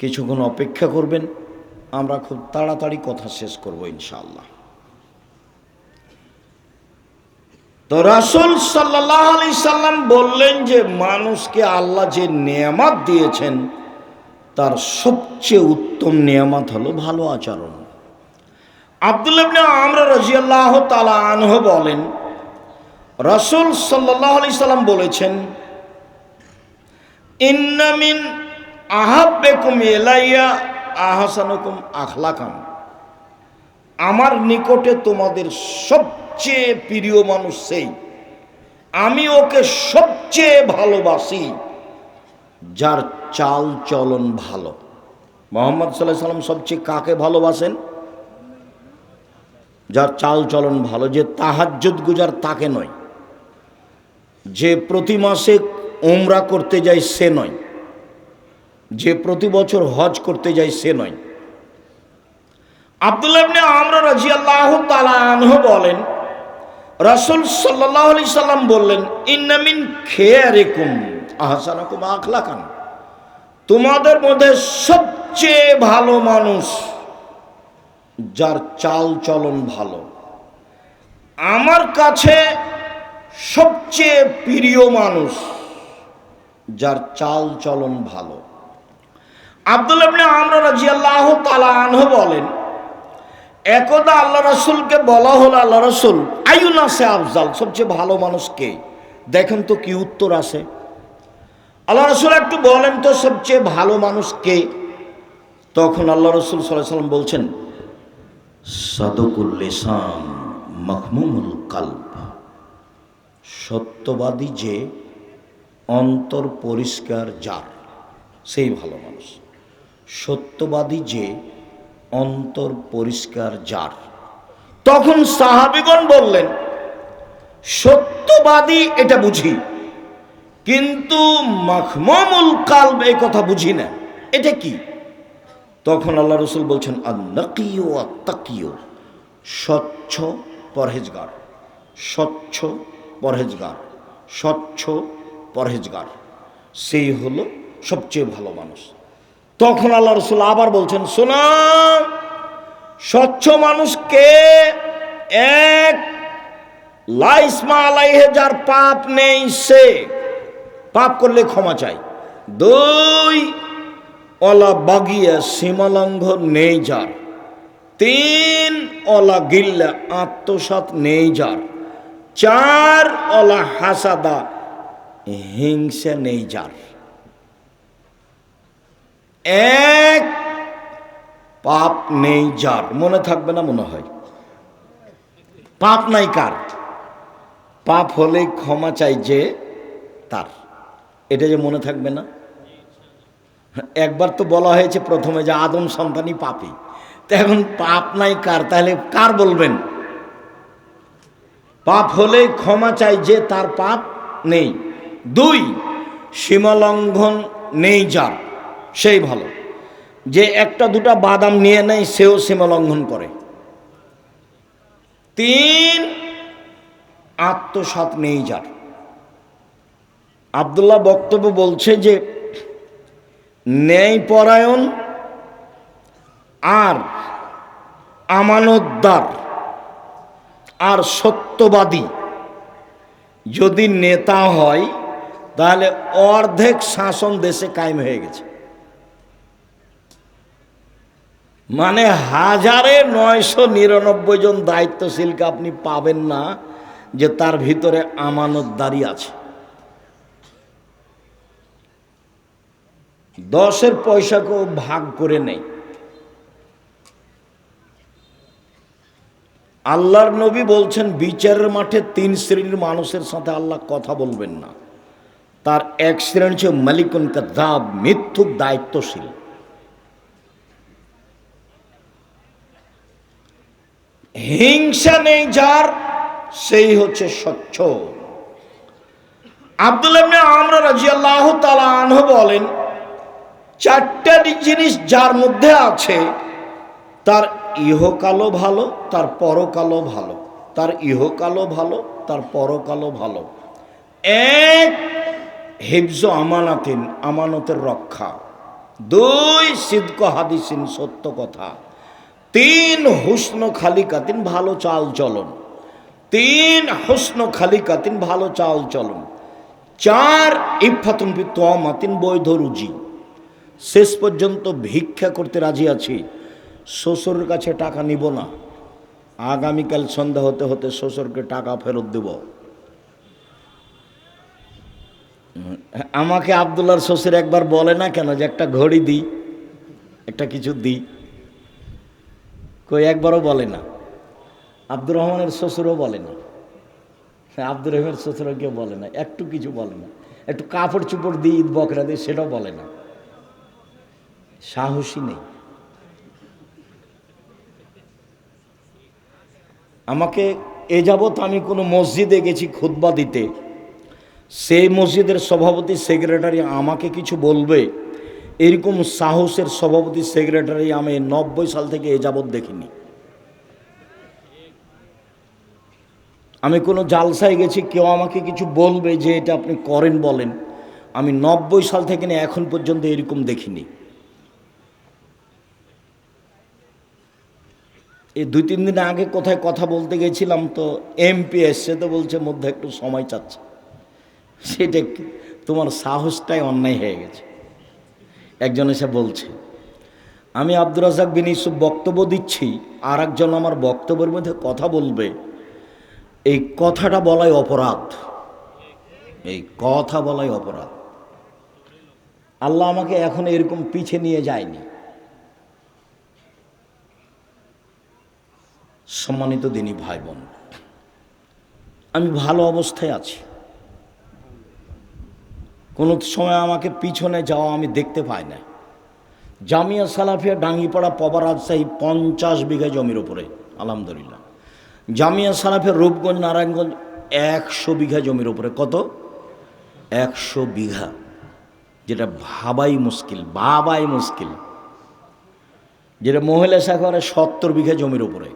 কিছুক্ষণ অপেক্ষা করবেন, আমরা খুব তাড়াতাড়ি কথা শেষ করব ইনশাআল্লাহ। তো রাসূল সাল্লাল্লাহু আলাইহি সাল্লাম বললেন যে মানুষকে আল্লাহ যে নেয়ামত দিয়েছেন তার সবচেয়ে উত্তম নেয়ামত হলো ভালো আচরণ। আব্দুল্লাহ ইবনে আমর রাদিয়াল্লাহু তাআলা আনহু বলেন, রাসূল সাল্লাল্লাহু আলাইহি সাল্লাম বলেছেন, ইন্না মিন আহাব্বিকুম ইলাইয়া আহসানুকুম আখলাকান, আমার নিকটে তোমাদের সবচেয়ে প্রিয় মানুষ সেই, আমি ওকে সবচেয়ে ভালোবাসি যার চাল চলন ভালো। মুহাম্মদ সাল্লাল্লাহু আলাইহি সাল্লাম সবচেয়ে কাকে ভালোবাসেন? যার চাল চলন ভালো। যে তাহাজ্জুদ গুজার তাকে নয়, যে প্রতি মাসে উমরা করতে যায় সে নয়, যে প্রতি বছর হজ করতে যায় সে নয়। আব্দুল্লাহ ইবনে আমর রাদিয়াল্লাহু তাআলা আনহু বলেন, রাসূল সাল্লাল্লাহু আলাইহি সাল্লাম বললেন, ইন্না মিন খিয়ারিকুম আহসানুকুম আখলাকান, তোমাদের মধ্যে সবচেয়ে ভালো মানুষ যার চাল চলন ভালো। আমার কাছে সবচেয়ে প্রিয় মানুষ যার চাল চলন ভালো। আব্দুল্লাহ ইবনে আমর রাদিয়াল্লাহু তাআলা আনহু বলেন, একদা আল্লাহ রাসূলকে বলা হলো, আল্লাহ রাসূল আইয়ুনাসে আফজাল, সবচেয়ে ভালো মানুষ কে? দেখেন তো কি উত্তর আসে। আল্লাহ রাসূল একটু বলেন তো সবচেয়ে ভালো মানুষ কে? তখন আল্লাহ রাসূল সাল্লাল্লাহু আলাইহি সাল্লাম বলছেন, সাদকুল লিসান মাখমুমুল কলব, সত্যবাদী যে অন্তর পরিষ্কার যার, সেই ভালো মানুষ। সত্যবাদী যে অন্তর পরিষ্কার যার। তখন সাহাবীগণ বললেন, সত্যবাদী এটা বুঝি, কিন্তু মাখমুমুল কলব এই কথা বুঝি না, এটা কি? তখন আল্লাহ রাসূল বলছেন, আন-নাকিয়ু ওয়াত-তাকিয়ু, স্বচ্ছ পরহেজগার, স্বচ্ছ পরহেজগার, স্বচ্ছ পরহেজগার, সেই হলো সবচেয়ে ভালো মানুষ। তখন আল্লাহ রাসূল আবার বলছেন, শোনো, স্বচ্ছ মানুষ কে? এক, লা ইসমা আলাইহি, যার পাপ নেই সে, পাপ করলে ক্ষমা চায়। দুই, ওলা বাগিয়া, সীমালঙ্ঘন নেই যার। তিন, ওলা গিল্লা, আত্মসাৎ নেই যার। চার, ওলা হাসাদা, হিংসা নেই যার। এক, পাপ নেই যার। মনে থাকবে না মনে হয়? পাপ নাই কার? পাপ হলেই ক্ষমা চাই যে তার, এটা যে মনে থাকবে না? একবার তো বলা হয়েছে প্রথমে যে আদম সন্তানই পাপী, তো এখন পাপ নাই কার, তাহলে কার বলবেন? পাপ হলেই ক্ষমা চাই যে তার পাপ নেই। দুই, সীমালঙ্ঘন নেই যার, সেই ভালো। যে একটা দুটা বাদাম নিয়ে নেয় সেও সীমালঙ্ঘন করে। তিন, আত্মসাৎ নেই যার। আব্দুল্লাহ বক্তব্য বলছে যে ন্যায়পরায়ণ আর আমানতদার আর সত্যবাদী যদি নেতা হয়, তাহলে অর্ধেক শাসন দেশে কায়েম হয়ে গেছে। মানে 1999 জন দায়িত্বশীলকে আপনি পাবেন না যে তার ভিতরে আমানতদারি আছে। 10-এর পয়সাকেও ভাগ করে নেই। আল্লাহর নবী বলছেন, বিচারের মাঠে 3 শ্রেণীর মানুষের সাথে আল্লাহ কথা বলবেন না। তার এক শ্রেণী হচ্ছে মালিকুন কাযাব, মিথ্যুক দায়িত্বশীল। হিংসা নেই যার, সেই হচ্ছে স্বচ্ছ। আব্দুল্লাহ ইবনে আমর রাদিয়াল্লাহু তাআলা আনহু বলেন, 4টা জিনিস যার মধ্যে আছে, তার ইহকালও ভালো, তার পরকালও ভালো। তার ইহকালও ভালো, তার পরকালও ভালো। এক, হিফজ আমানাতিন, আমানতের রক্ষা। 2, সিদক হাদিসিন, সত্য কথা। 3, হুসন খালিকাতিন, ভালো চাল চলন। 3, হুসন খালিকাতিন, ভালো চাল চলন। 4, ইফাতুন ফি তুমাতিন, বৈধ রুজি। শেষ পর্যন্ত ভিক্ষা করতে রাজি আছি, শ্বশুরের কাছে টাকা নিব না, আগামীকাল সন্ধ্যা হতে হতে শ্বশুরকে টাকা ফেরত দেব। আমাকে আব্দুল্লাহর শ্বশুর একবার বলে না কেন যে একটা ঘড়ি দিই, একটা কিছু দিই? কই একবারও বলে না। আব্দুর রহমানের শ্বশুরও বলে না, আব্দুর রহমানের শ্বশুরও কেউ বলে না, একটু কিছু বলে না, একটু কাপড় চুপড় দিই ঈদ বকরা দিই সেটাও বলে না, সাহসী নেই। আমাকে এ যাবৎ আমি কোনো মসজিদে গেছি খুতবা দিতে, সেই মসজিদের সভাপতি সেক্রেটারি আমাকে কিছু বলবে এরকম সাহসের সভাপতি সেক্রেটারি আমি 90 সাল থেকে এ যাবৎ দেখিনি। আমি কোনো জালসায় গেছি, কেউ আমাকে কিছু বলবে যে এটা আপনি করেন বলেন, আমি 90 সাল থেকে নিয়ে এখন পর্যন্ত এরকম দেখিনি। এই 2-3 দিন আগে কোথায় কথা বলতে গেছিলাম, তো এমপি এসছে, তো বলছে মধ্যে একটু সময় চাচ্ছে। সেটা তোমার সাহসটাই অন্যায় হয়ে গেছে। একজন এসে বলছে আমি আব্দুর রাজ্জাক বিন ইউসুফ বক্তব্য দিচ্ছি, আর একজন আমার বক্তব্যের মধ্যে কথা বলবে, এই কথাটা বলাই অপরাধ, এই কথা বলাই অপরাধ। আল্লাহ আমাকে এখন এরকম পিছে নিয়ে যায়নি। সম্মানিত দিনী ভাই বোন, আমি ভালো অবস্থায় আছি, কোনো সময় আমাকে পিছনে যাওয়া আমি দেখতে পাই না। জামিয়া সালাফিয়া ডাঙ্গিপাড়া পবা রাজশাহী 50 বিঘা জমির উপরে আলহামদুলিল্লাহ। জামিয়া সালাফিয়া রূপগঞ্জ নারায়ণগঞ্জ 100 বিঘা জমির উপরে। কত? 100 বিঘা, যেটা ভাবাই মুশকিল, ভাবাই মুশকিল। যেটা মহিলা শাখারে 70 বিঘা জমির উপরে,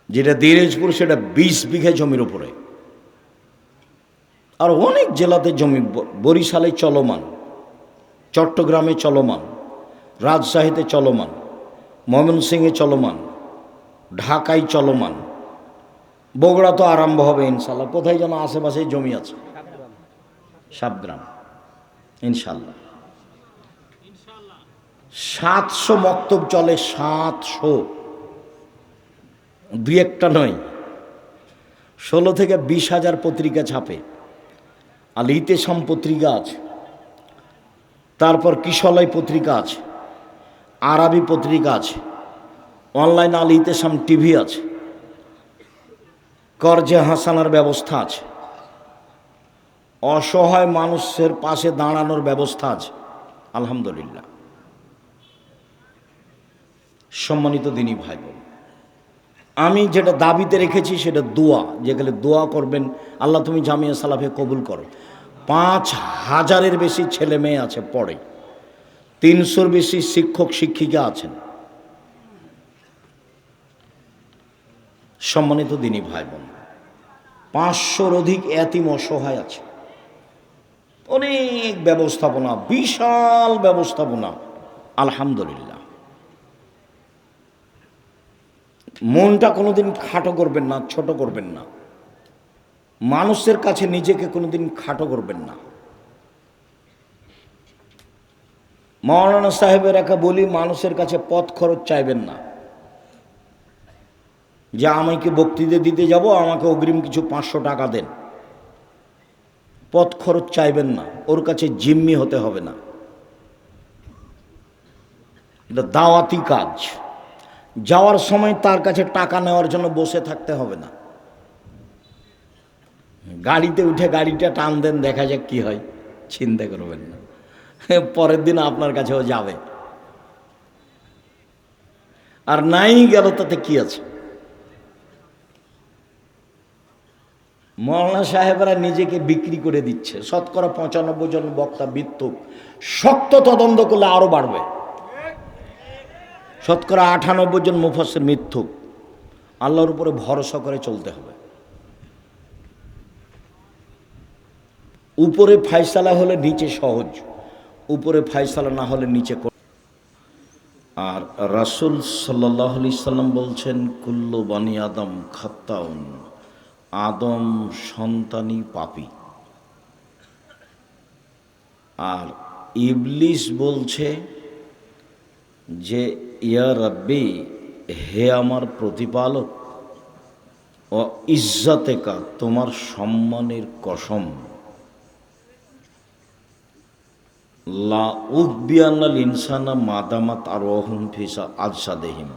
যেটা দিনাজপুর সেটা 20 বিঘা জমির উপরে, আর অনেক জেলাতে জমি, বরিশালে চলমান, চট্টগ্রামে চলমান, রাজশাহীতে চলমান, ময়মনসিংহে চলমান, ঢাকায় চলমান, বগুড়া তো আরম্ভ হবে ইনশাল্লাহ। কোথায় যেন আশেপাশে জমি আছে, সাবগ্রাম ইনশাল্লাহ। 700 মক্তব চলে, 700, 2-1টা নয়, 16 থেকে 20 হাজার পত্রিকা ছাপে। আল ইতেসাম পত্রিকা আছে, তারপর কিশলয় পত্রিকা আছে, আরবি পত্রিকা আছে, অনলাইন আল ইতেসাম টিভি আছে, করজে হাসানার ব্যবস্থা আছে, অসহায় মানুষের পাশে দাঁড়ানোর ব্যবস্থা আছে আলহামদুলিল্লাহ। সম্মানিত দিনী ভাই বোন, আমি যেটা দাবিতে রেখেছি সেটা দোয়া, যেগুলো দোয়া করবেন আল্লাহ তুমি জামিয়া সালাফে কবুল করো। 5000-এর বেশি ছেলে মেয়ে আছে পড়ে, 300-র বেশি শিক্ষক শিক্ষিকা আছেন। সম্মানিত দিনী ভাই বোন, 500-র অধিক এতিম অসহায় আছে। অনেক ব্যবস্থাপনা, বিশাল ব্যবস্থাপনা আলহামদুলিল্লাহ। মনটা কোনোদিন খাটো করবেন না, ছোট করবেন না, মানুষের কাছে নিজেকে কোনোদিন খাটো করবেন না। মাওলানা সাহেবের একা বলি, মানুষের কাছে পথ খরচ চাইবেন না, যে আমাকে বক্তৃতা দিতে যাব আমাকে অগ্রিম কিছু 500 টাকা দেন, পথ খরচ চাইবেন না, ওর কাছে জিম্মি হতে হবে না। এটা দাওয়াতি কাজ, যাওয়ার সময় তার কাছে টাকা নেওয়ার জন্য বসে থাকতে হবে না। গাড়িতে উঠে গাড়িটা টান দেন, দেখা যাক কি হয়, চিন্তা করবেন না, পরের দিন আপনার কাছেও যাবে। আর নাই গেল তাতে কি আছে। মাওলানা সাহেবরা নিজেকে বিক্রি করে দিচ্ছে। শতকরা 95 জন বক্তা মিথ্যুক, শক্ত তদন্ত করলে আরো বাড়বে। শতকরা 98 জন মুফাসসির মিথ্যুক। আল্লাহর উপরে ভরসা করে চলতে হবে। উপরে ফায়সালা হলে নিচে সহজ, উপরে ফায়সালা না হলে নিচে। আর রাসূল সাল্লাল্লাহু আলাইহি সাল্লাম বলছেন, কুল্লু বানি আদম খাত্তাউন, আদম সন্তানই পাপী। আর ইবলিস বলছে যে ইয়া রাব্বি, হে আমার প্রতিপালক, ও ইজ্জতেকা, তোমার সম্মানের কসম, লা উকবিয়ান্নাল ইনসানা মাদামাত আরওয়াহুম ফি আজসাদিহিম,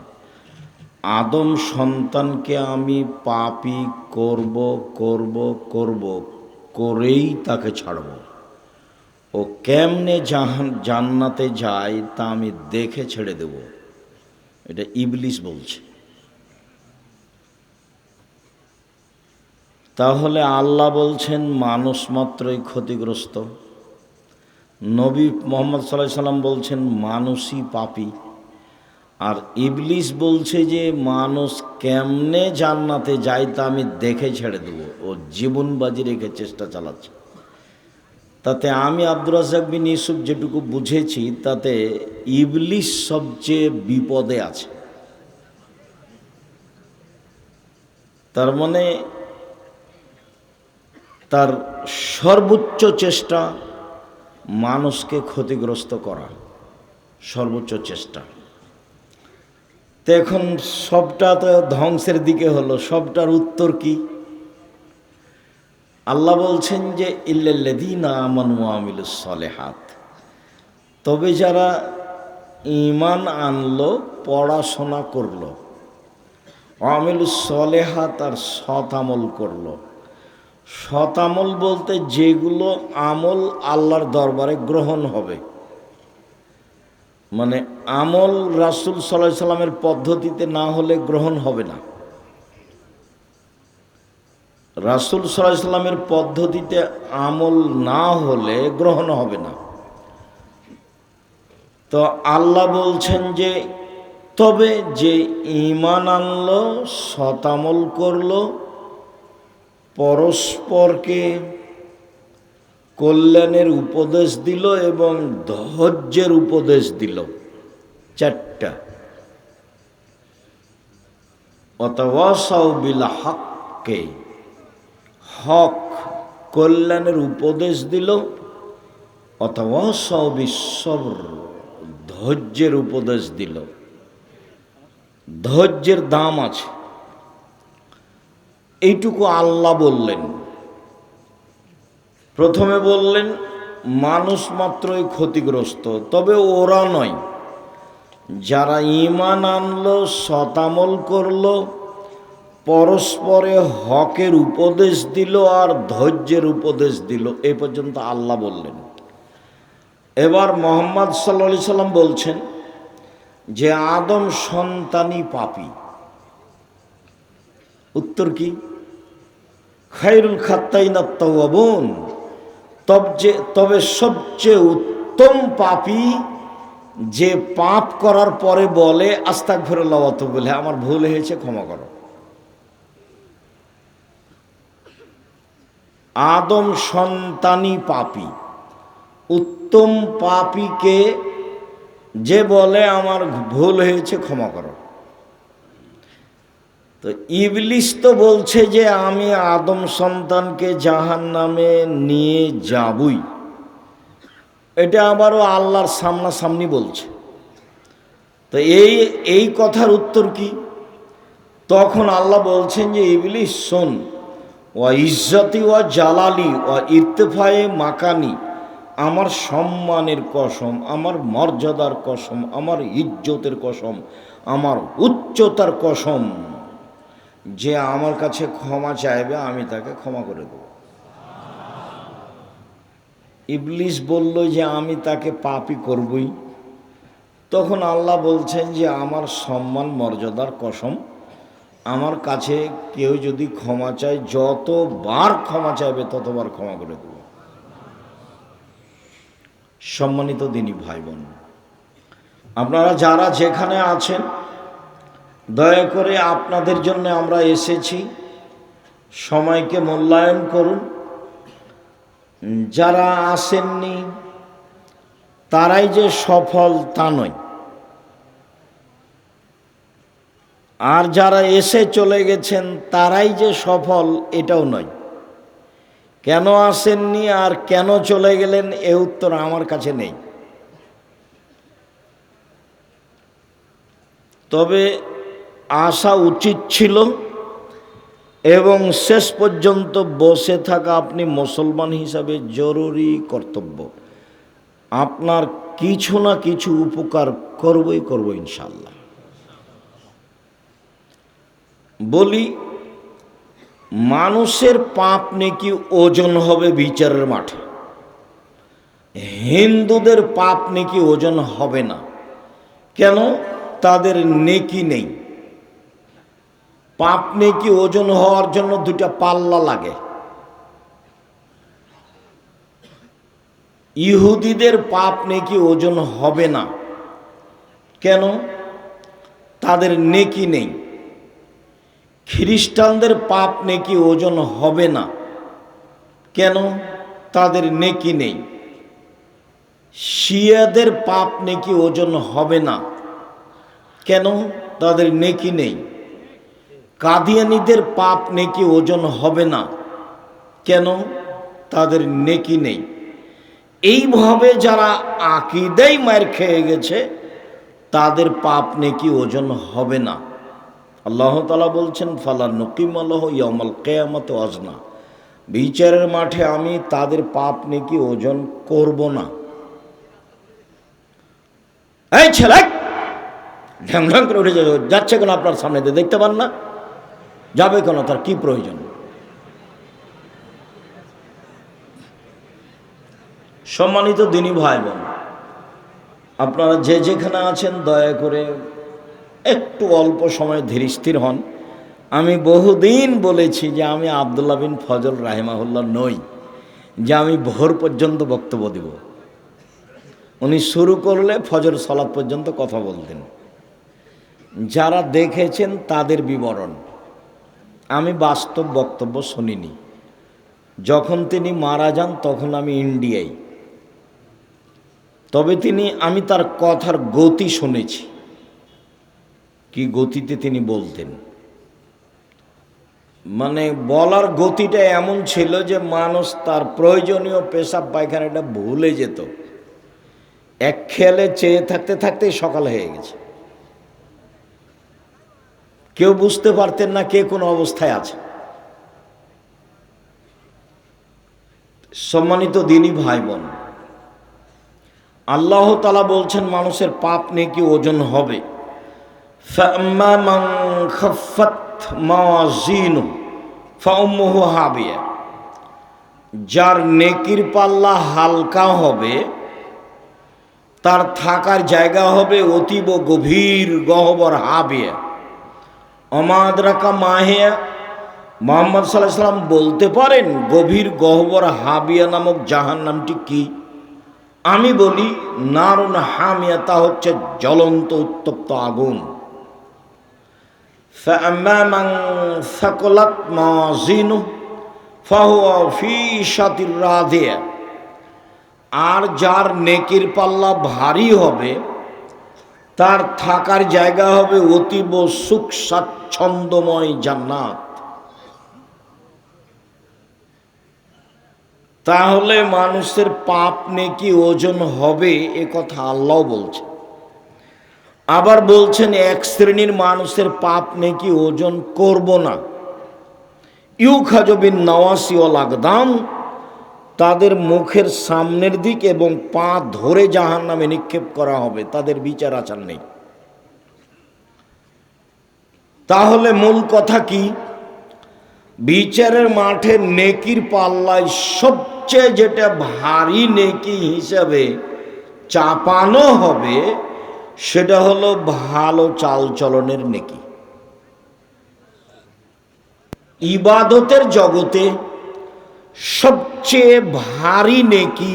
আদম সন্তানকে আমি পাপী করব করব করব করেই তাকে ছাড়ব। ও কেমনে জান্নাতে যায় তা আমি দেখে ছেড়ে দেব। এটা ইবলিস বলছে। তাহলে আল্লাহ বলছেন মানুষ মাত্রই ক্ষতিগ্রস্ত, নবী মুহাম্মদ সাল্লাল্লাহু আলাইহি সাল্লাম বলছেন মানুষই পাপী, আর ইবলিস বলছে যে মানুষ কেমনে জান্নাতে যায় তা আমি দেখে ছেড়ে দেব। ও জীবন বাজি রেখে চেষ্টা চালাচ্ছে। তাতে আমি আব্দুর রাজ্জাক বিন ইউসুফ যেটুকু বুঝেছি, তাতে ইবলিস সবচেয়ে বিপদে আছে। তার মানে তার সর্বোচ্চ চেষ্টা মানুষকে ক্ষতিগ্রস্ত করা, সর্বোচ্চ চেষ্টা। তো এখন সবটা তো ধ্বংসের দিকে হলো, সবটার উত্তর কি? আল্লাহ বলছেন যে ইল্লাল্লাযীনা আমানু ওয়া আমিলুস সালিহাত, তবে যারা ঈমান আনলো, পড়াশোনা করলো, আমিলুস সালিহাত আর সৎ আমল করলো। সৎ আমল বলতে যেগুলো আমল আল্লাহর দরবারে গ্রহণ হবে, মানে আমল রাসূল সাল্লাল্লাহু আলাইহি সাল্লামের পদ্ধতিতে না হলে গ্রহণ হবে না। রাসূল সাল্লাল্লাহু আলাইহি সাল্লামের পদ্ধতিতে আমল না হলে গ্রহণ হবে না। তো আল্লাহ বলছেন যে তবে যে ঈমান আনলো, সৎ আমল করলো, পরস্পরকে কল্যাণের উপদেশ দিল এবং ধৈর্যের উপদেশ দিল, চারটা। ওয়াতাওয়াসাউ বিল হক্কে, হক কল্যাণের উপদেশ দিল। ওয়াতাওয়াসাউ বিস সবর, ধৈর্যের উপদেশ দিল। ধৈর্যের দাম আছে, এইটুকু আল্লাহ বললেন। প্রথমে বললেন মানুষ মাত্রই ক্ষতিগ্রস্ত, তবে ওরা নয়, যারা ঈমান আনলো, সৎ আমল করলো, পরস্পরে হকের উপদেশ দিল আর ধৈর্যের উপদেশ দিল, এই পর্যন্ত আল্লাহ বললেন। এবার মুহাম্মদ সাল্লাল্লাহু আলাইহি সাল্লাম বলছেন যে আদম সন্তানই পাপী। উত্তর কি? খায়রুল খাত্তাইনাত তাওয়াবুন, তবে সবচেয়ে উত্তম পাপী যে পাপ করার পরে বলে আস্তাগফিরুল্লাহ ওয়া আতুবু ইলাইহি, আমার ভুল হয়েছে ক্ষমা করো। আদম সন্তানই পাপী। উত্তম পাপীকে যে বলে আমার ভুল হয়েছে ক্ষমা করো। তো ইবলিস তো বলছে যে আমি আদম সন্তানকে জাহান্নামে নিয়ে যাবই, এটা আবারও আল্লাহর সামনাসামনি বলছে। তো এই কথার উত্তর কি? তখন আল্লাহ বলছেন যে ইবলিস শোন, ওয়া ইজ্জতি ওয়া জালালি ওয়া ইরতিফায়ে মাকানি, আমার সম্মানের কসম, আমার মর্যাদার কসম, আমার ইজ্জতের কসম, আমার উচ্চতার কসম, যে আমার কাছে ক্ষমা চাইবে আমি তাকে ক্ষমা করে দেব। ইবলিস বলল যে আমি তাকে পাপী করবই। তখন আল্লাহ বলছেন যে আমার সম্মান মর্যাদার কসম, আমার কাছে কেউ যদি ক্ষমা চায়, যতবার ক্ষমা চাইবে ততবার ক্ষমা করে দেব। সম্মানিত দিনী ভাই বোন, আপনারা যারা যেখানে আছেন, দয়া করে আপনাদের জন্য আমরা এসেছি, সময়কে মূল্যায়ন করুন। যারা আসেননি তারাই যে সফল তা নয়, আর যারা এসে চলে গেছেন তারাই যে সফল এটাও নয়। কেন আসেননি আর কেন চলে গেলেন এ উত্তর আমার কাছে নেই। তবে আসা উচিত ছিল এবং শেষ পর্যন্ত বসে থাকা আপনি মুসলমান হিসাবে জরুরি কর্তব্য। আপনার কিছু না কিছু উপকার করবই ইনশাআল্লাহ। বলি, মানুষের পাপ নেকি ওজন হবে বিচারের মাঠে, হিন্দুদের পাপ নেকি ওজন হবে না। কেন? তাদের নেকি নেই। পাপ নেকি ওজন হওয়ার জন্য দুটা পাল্লা লাগে। ইহুদিদের পাপ নেকি ওজন হবে না। কেন? তাদের নেকি নেই। খ্রিস্টানদের পাপ নেকি ওজন হবে না। কেন? তাদের নেকি নেই। শিয়াদের পাপ নেকি ওজন হবে না। কেন? তাদের নেকি নেই। কাদিয়ানীদের পাপ নেকি ওজন হবে না। কেন? তাদের নেকি নেই। এইভাবে যারা আকীদায় মার খেয়ে গেছে তাদের পাপ নেকি ওজন হবে না। আল্লাহ তাআলা বলছেন, ফালা নুকিমু লাহু ইয়াউমাল কিয়ামাতি ওয়াজনা, বিচারের মাঠে আমি তাদের পাপ নেকি ওজন করব না। এই ছেলে ঢ্যাং ঢ্যাং করে উঠে যাচ্ছে কেন? আপনার সামনে দিয়ে দেখতে পান না? যাবে কেন? তার কি প্রয়োজন? সম্মানিত দিনী ভাই বোন, আপনারা যে যেখানে আছেন দয়া করে একটু অল্প সময় ধীর স্থির হন। আমি বহুদিন বলেছি যে আমি আব্দুল্লাহ বিন ফজল রাহিমাহুল্লাহ নই যে আমি ভোর পর্যন্ত বক্তব্য দেব। উনি শুরু করলে ফজর সালাত পর্যন্ত কথা বলতেন। যারা দেখেছেন তাদের বিবরণ। আমি বাস্তব বক্তব্য শুনিনি। যখন তিনি মারা যান তখন আমি ইন্ডিয়ায়। তবে আমি তার কথার গতি শুনেছি, কি গতিতে তিনি বলতেন। মানে বলার গতিটা এমন ছিল যে মানুষ তার প্রয়োজনীয় পেশাব পায়খানাটা ভুলে যেত। এক খেয়ালে চেয়ে থাকতে থাকতেই সকাল হয়ে গেছে। কেউ বুঝতে পারতেন না কে কোন অবস্থায় আছে। সম্মানিত দিনী ভাই বোন, আল্লাহ তাআলা বলছেন মানুষের পাপ নেকি ওজন হবে। ফাম্মা মান খাফফাত মাওয়াজিনু ফাউম্মুহু হাবিয়া, যার নেকির পাল্লা হালকা হবে তার থাকার জায়গা হবে অতীব গভীর গহ্বর হাবিয়া। অমাদ্রাকা মাহিয়া, মুহাম্মদ সাল্লাল্লাহু আলাইহি ওয়াসাল্লাম বলতে পারেন গভীর গহ্বর হাবিয়া নামক জাহান্নামটি কি? আমি বলি নারুন হামিয়া, তা হচ্ছে জ্বলন্ত উত্তপ্ত আগুন। ফাআম্মা মান সাকুলাত মাওয়াজিনুহু ফাহুয়া ফি ঈশাতির রাদিয়া, আর যার নেকির পাল্লা ভারী হবে তার থাকার জায়গা হবে অতীব সুখ স্বাচ্ছন্দ্যময় জান্নাত। তাহলে মানুষের পাপ নেকি ওজন হবে, এ কথা আল্লাহ বলছে। আবার বলছেন এক শ্রেণীর মানুষের পাপ নেকি ওজন করব না। ইউখাযু বিন নাওয়াসি ওয়াল আকদাম, তাদের মুখের সামনের দিক এবং পা ধরে জাহান্নামে নিক্ষেপ করা হবে, তাদের বিচার আচার নেই। তাহলে মূল কথা কি? বিচারের মাঠে নেকির পাল্লায় সবচেয়ে যেটা ভারী নেকি হিসাবে চাপানো হবে সেটা হলো ভালো চালচলনের নেকি। ইবাদতের জগতে সবচেয়ে ভারী নেকি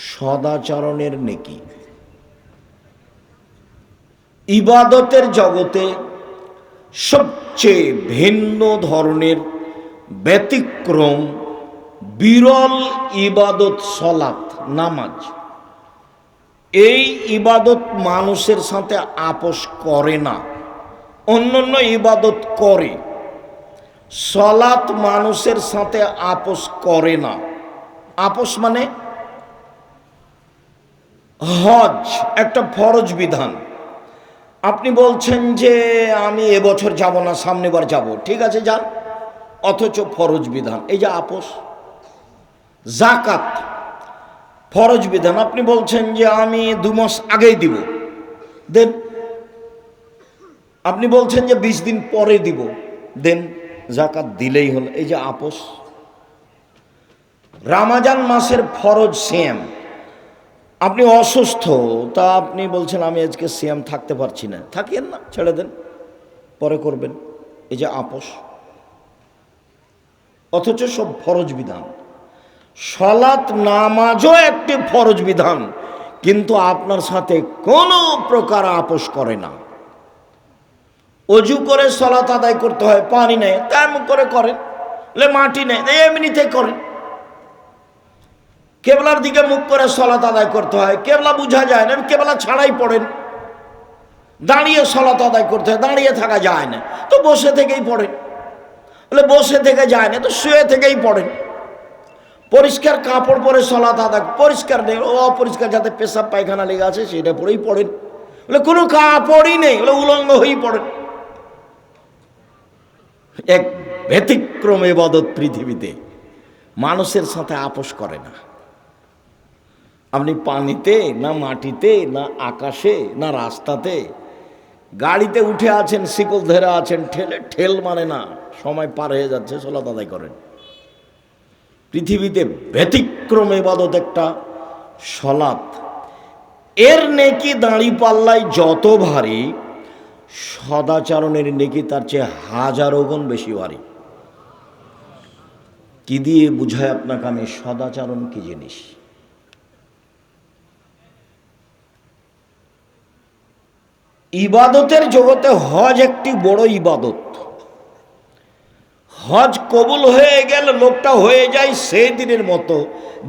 সদাচরণের নেকি। ইবাদতের জগতে সবচেয়ে ভিন্ন ধরনের ব্যতিক্রম বিরল ইবাদত সলাত, নামাজ। এই ইবাদত মানুষের সাথে আপোষ করে না, অন্যান্য ইবাদত করে। সলাত মানুষের সাথে আপোষ করে না। আপোষ মানে হজ একটা ফরজ বিধান। আপনি বলছেন যে আমি এবছর যাব না, সামনেবার যাব, ঠিক আছে যান, অথচ ফরজ বিধান, এই যে আপোষ। যাকাত ফরজ বিধান, আপনি বলছেন যে আমি 2 মাস আগেই দিব, দেন। আপনি বলছেন যে 20 দিন পরে দিব, দেন, জাকাত দিলেই হলো। এই যে আপোষ। রমজান মাসের ফরজ সিয়াম, আপনি অসুস্থ, তা আপনি বলছেন আমি আজকে সিয়াম থাকতে পারছি না, থাকিয়েন না, ছেড়ে দেন, পরে করবেন। এই যে আপোষ। অথচ সব ফরজ বিধান। সালাত নামাজও একটি ফরজ বিধান, কিন্তু আপনার সাথে কোনো প্রকার আপোষ করে না। অজু করে সালাত আদায় করতে হয়, পানি নেই, তেমন করে করেন, মাটি নেই, এমনিতে করেন। কেবলার দিকে মুখ করে সালাত আদায় করতে হয়, কেবলা বোঝা যায় না, কেবলা ছাড়াই পড়েন। দাঁড়িয়ে সালাত আদায় করতে হয়, দাঁড়িয়ে থাকা যায় না, তো বসে থেকেই পড়েন। বসে থেকে যায় না, তো শুয়ে থেকেই পড়েন। পরিষ্কার কাপড় পরে সালাত আদায়, পরিষ্কার নেই, অপরিষ্কার যাতে পেশাব পায়খানা লেগে আছে সেটা পরেই পড়েন। কোনো কাপড়ই নেই, উলঙ্গ হয়েই পড়েন। এক ব্যতিক্রম ইবাদত পৃথিবীতে, মানুষের সাথে আপোষ করে না। আপনি পানিতে না মাটিতে না আকাশে না রাস্তাতে, গাড়িতে উঠে আছেন, শিকল ধরে আছেন, ঠেল মানে না, সময় পার হয়ে যাচ্ছে, সালাত আদায় করেন। পৃথিবীতে ব্যতিক্রম ইবাদত একটা সালাত। এর নেকি দাঁড়ি পাল্লায় যত ভারী, সদাচরণের নেকি তার চেয়ে হাজারো গুণ বেশি ভারী। কি দিয়ে বুঝায় আপনাকে আমি সদাচরণ কি জিনিস? ইবাদতের জগতে হজ একটি বড় ইবাদত। হজ কবুল হয়ে গেল, লোকটা হয়ে যায় সেই দিনের মতো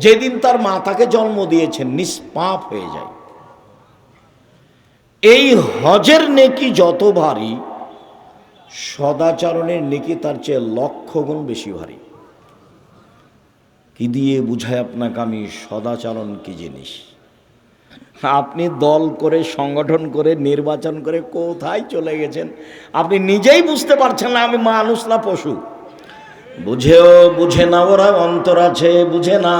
যেদিন তার মাতাকে জন্ম দিয়েছেন, নিষ্পাপ হয়ে যায়। এই হজের নেকি যত ভারী, সদাচরণের নেকি তার চেয়ে লক্ষ গুণ বেশি ভারী। কি দিয়ে বুঝায় আপনাকে আমি সদাচরণ কি জিনিস? আপনি দল করে, সংগঠন করে, নির্বাচন করে কোথায় চলে গেছেন আপনি নিজেই বুঝতে পারছেন না। আমি মানুষ না পশু? বুঝেও বুঝে না ওরা, অন্তর আছে বুঝে না,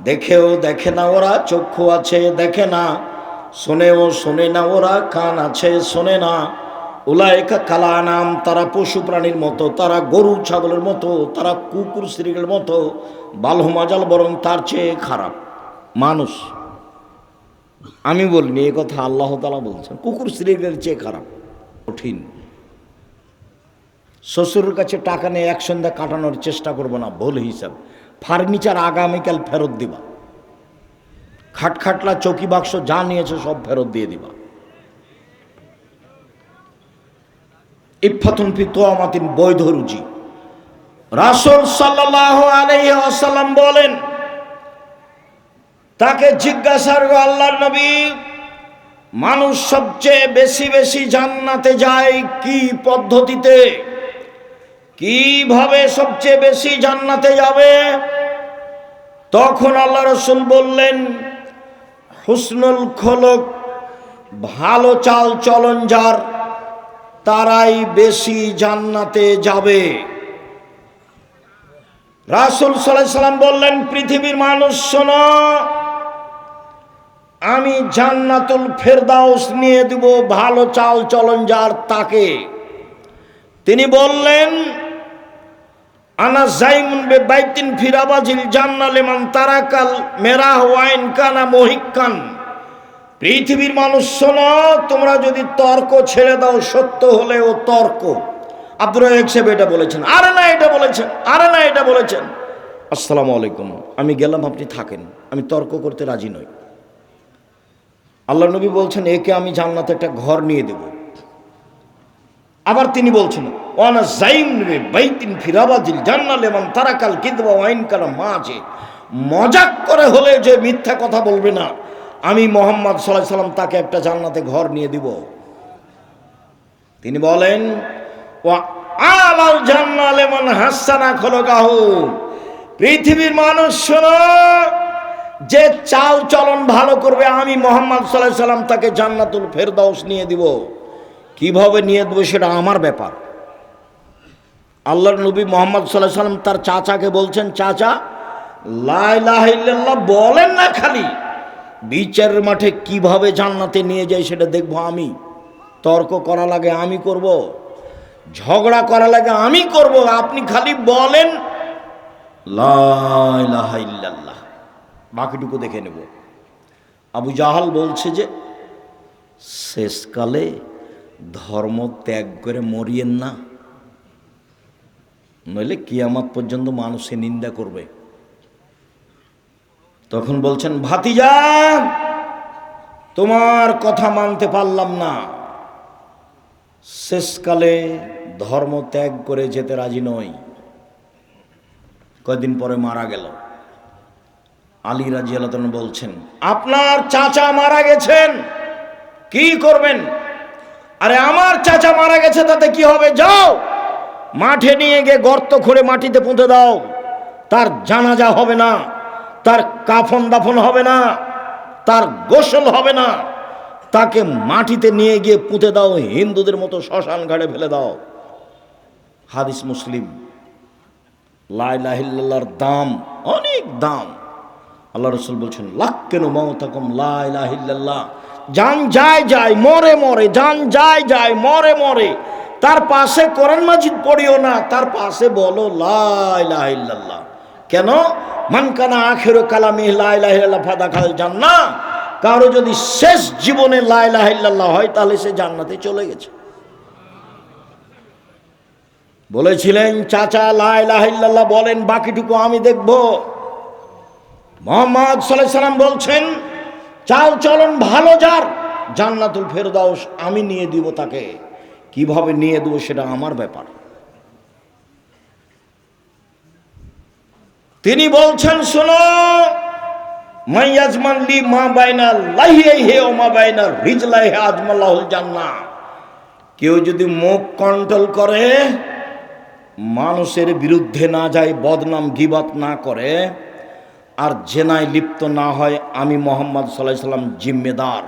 দেখেও দেখে না ওরা, চক্ষু আছে দেখে না, শোনেও শোনে না ওরা, কান আছে শোনে না। উলায়েকা কালা নাম, তারা পশু প্রাণীর মতো, তারা গরু ছাগলের মতো, তারা কুকুর শ্রীগের মতো, বালহমাজাল, বরং তার চেয়ে খারাপ মানুষ। আমি বলিনি, এ কথা আল্লাহ তাআলা বলছেন। কুকুর শ্রীগের চেয়ে খারাপ। কঠিন। শ্বশুরের কাছে টাকা নিয়ে এক সন্ধ্যা কাটানোর চেষ্টা করবো না, ভুল হিসাব। ফার্নিচার আগামীকাল ফেরত দিবা, খাটখাটলা চৌকি বাক্স যা নিয়েছে সব ফেরত দিয়ে দিবা। ইফাতুন ফি তোয়ামাতিন, বৈধ রুজি। রাসূল সাল্লাল্লাহু আলাইহি ওয়াসাল্লাম বলেন, তাকে জিজ্ঞাসা করল, আল্লাহর নবী, মানুষ সবচেয়ে বেশি বেশি জান্নাতে যায় কি পদ্ধতিতে, কিভাবে সবচেয়ে বেশি জান্নাতে যাবে? তখন আল্লাহ রাসূল বললেন, হুসনুল খলক, ভালো চাল চলন যার, তারাই বেশি জান্নাতে যাবে। রাসূল সাল্লাল্লাহু আলাইহি সাল্লাম বললেন, পৃথিবীর মানুষ শোনো, আমি জান্নাতুল ফেরদাউস নিয়ে দেব ভালো চাল চলন যার তাকে। তিনি বললেন, আনা জাইমুন বে বাইতিন ফিরাবাজিল জান্নাহ লিমান তারাকাল মেরাহ ওয়াইন কানা মুহিক্কান। পৃথিবীর মানুষ শোনো, তোমরা যদি তর্ক ছেড়ে দাও, সত্য হলেও তর্ক। আব্দুর রাজ্জাক সাহেব এটা বলেছেন, আরে না এটা বলেছেন, আরে না এটা বলেছেন। আসসালামু আলাইকুম, আমি গেলাম, আপনি থাকেন, আমি তর্ক করতে রাজি নই। আল্লাহ নবী বলছেন, একে আমি জান্নাতে একটা ঘর নিয়ে দেব। আবার তিনি বলছেন, ওয়ানা জাইম বাইতিন ফিরাবাজিল জান্নাহ লিমান তারাকাল কিদবা ওয়াইন কানা মাঝে। মজাক করে হলে যে মিথ্যা কথা বলবে না, আমি মুহাম্মদ সাল্লাল্লাহু আলাইহি সাল্লাম তাকে একটা জান্নাতে ঘর নিয়ে দিব। তিনি বলেন, ওয়া আলাল জান্নাহ লিমান হাসানা খলকাহু। পৃথিবীর মানুষ শোনো, যে চাল চলন ভালো করবে, আমি মুহাম্মদ সাল্লাল্লাহু আলাইহি সাল্লাম তাকে জান্নাতুল ফেরদাউস নিয়ে দিব। কিভাবে নিয়ে দেবো সেটা আমার ব্যাপার। আল্লাহর নবী মুহাম্মদ সাল্লাল্লাহু আলাইহি সাল্লাম তার চাচাকে বলছেন, চাচা লা ইলাহা ইল্লাল্লাহ বলেন না, খালি বিচারের মাঠে কিভাবে জান্নাতে নিয়ে যায় সেটা দেখবো আমি। তর্ক করা লাগে আমি করব, ঝগড়া করা লাগে আমি করব, আপনি খালি বলেন লা ইলাহা ইল্লাল্লাহ, বাকিটুকু দেখে নেব। আবু জাহাল বলছে যে শেষকালে ধর্ম ত্যাগ করে মরিয়েন না, নইলে কিয়ামত পর্যন্ত মানুষে নিন্দা করবে। তখন বলছেন ভাতিজা তোমার কথা মানতে পারলাম না, শেষকালে ধর্ম ত্যাগ করে যেতে রাজি নই। কয়েকদিন পরে মারা গেল। আলী রাদিয়াল্লাহু তাআলা বলছেন আপনার চাচা মারা গেছেন, কি করবেন? আরে আমার চাচা মারা গেছে তাতে কি হবে, যাও মাঠে নিয়ে গিয়ে গর্ত খুঁড়ে মাটিতে পুঁতে দাও, তার জানাজা হবে না, তার কাফন দাফন হবে না, তার গোসল হবে না, তাকে মাটিতে নিয়ে গিয়ে পুঁতে দাও, হিন্দুদের মতো শ্মশান ঘাটে ফেলে দাও। হাদিস মুসলিম। লা ইলাহা ইল্লাল্লাহর দাম অনেক দাম। আল্লাহ রাসূল বলছেন লাক্কিনু মাউতাকুম লা ইলাহা ইল্লাল্লাহ, জান যায় যায় মরে মরে, জান যায় যায় মরে মরে, তার পাশে কোরআন মাজিদ পড়িও না, তার পাশে বলো লা ইলাহা ইল্লাল্লাহ। কেন? মান কানা আখিরু কালামি লা ইলাহা ইল্লাল্লাহ ফাদাখাল জান্নাহ, কারো যদি শেষ জীবনে লা ইলাহা ইল্লাল্লাহ হয় তাহলে সে জান্নাতে চলে গেছে। বলেছিলেন চাচা লা ইলাহা ইল্লাল্লাহ বলেন, বাকিটুকু আমি দেখব। মুহাম্মদ সাল্লাল্লাহু আলাইহি সাল্লাম বলছেন চাল চলন ভালো যার, জান্নাতুল ফেরদাউস আমি নিয়ে দিব তাকে। কিভাবে নিয়ে দেবো সেটা আমার ব্যাপার। তিনি বলছেন শোনো, মাইয়াজমান লি মা বাইনা লাহিহি ওয়া মা বাইনা রিজলাহি আজমাল্লাহুল জান্নাহ। কেউ যদি মুখ কন্ট্রোল করে, মানুষের বিরুদ্ধে না যায়, বদনাম গীবত না করে, আর জেনায় লিপ্ত না হয়, আমি মুহাম্মদ সাল্লাল্লাহু আলাইহি সাল্লাম জিম্মেদার,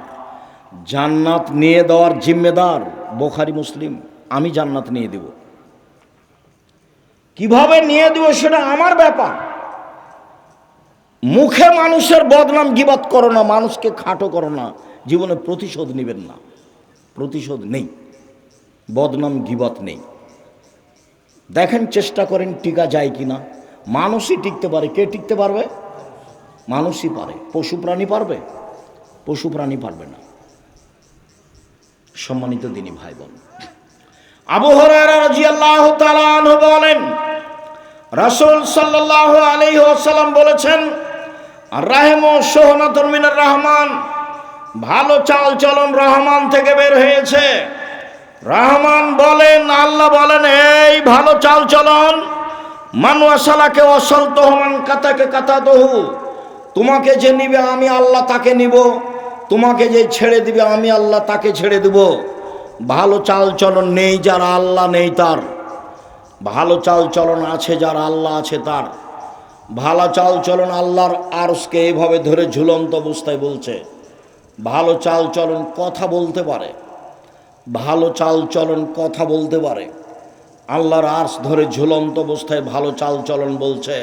জান্নাত নিয়ে দেওয়ার জিম্মেদার। বুখারী মুসলিম। আমি জান্নাত নিয়ে দেব। কিভাবে নিয়ে দেব সেটা আমার ব্যাপার। মুখে মানুষের বদনাম গীবত করো না, মানুষকে খাটো করো না, জীবনে প্রতিশোধ নেবেন না। প্রতিশোধ নেই, বদনাম গীবত নেই। দেখেন চেষ্টা করেন টিকা যায় কিনা। মানুষই টিকতে পারে, কে টিকতে পারবে? মানুষই পারে। পশু প্রাণী পারবে? পশু প্রাণী পারবে না। সম্মানিত দিনী ভাই বোন, আবু হুরায়রা রাদিয়াল্লাহু তাআলা আনহু বলেন রাসূল সাল্লাল্লাহু আলাইহি ওয়াসাল্লাম বলেছেন আর-রাহমু শুহনাতুন মিনার রহমান, ভালো চাল চলন রহমান থেকে বের হয়েছে। রহমান বলেন, আল্লাহ বলেন এই ভালো চাল চলন, মান ওয়াসালাকে ওয়াসালতুহু মান কাতাকে কাতাতুহু, তোমাকে যে নিবে আমি আল্লাহ তাকে নিব, তোমাকে যে ছেড়ে দিবে আমি আল্লাহ তাকে ছেড়ে দেব। ভালো চাল চলন নেই যার আল্লাহ নেই তার, ভালো চাল চলন আছে যার আল্লাহ আছে তার। ভালো চাল চলন আল্লাহর আরশকে এইভাবে ধরে ঝুলন্ত অবস্থায় বলছে। ভালো চাল চলন কথা বলতে পারে, ভালো চাল চলন কথা বলতে পারে। আল্লাহর আরশ ধরে ঝুলন্ত অবস্থায় ভালো চাল চলন বলছে।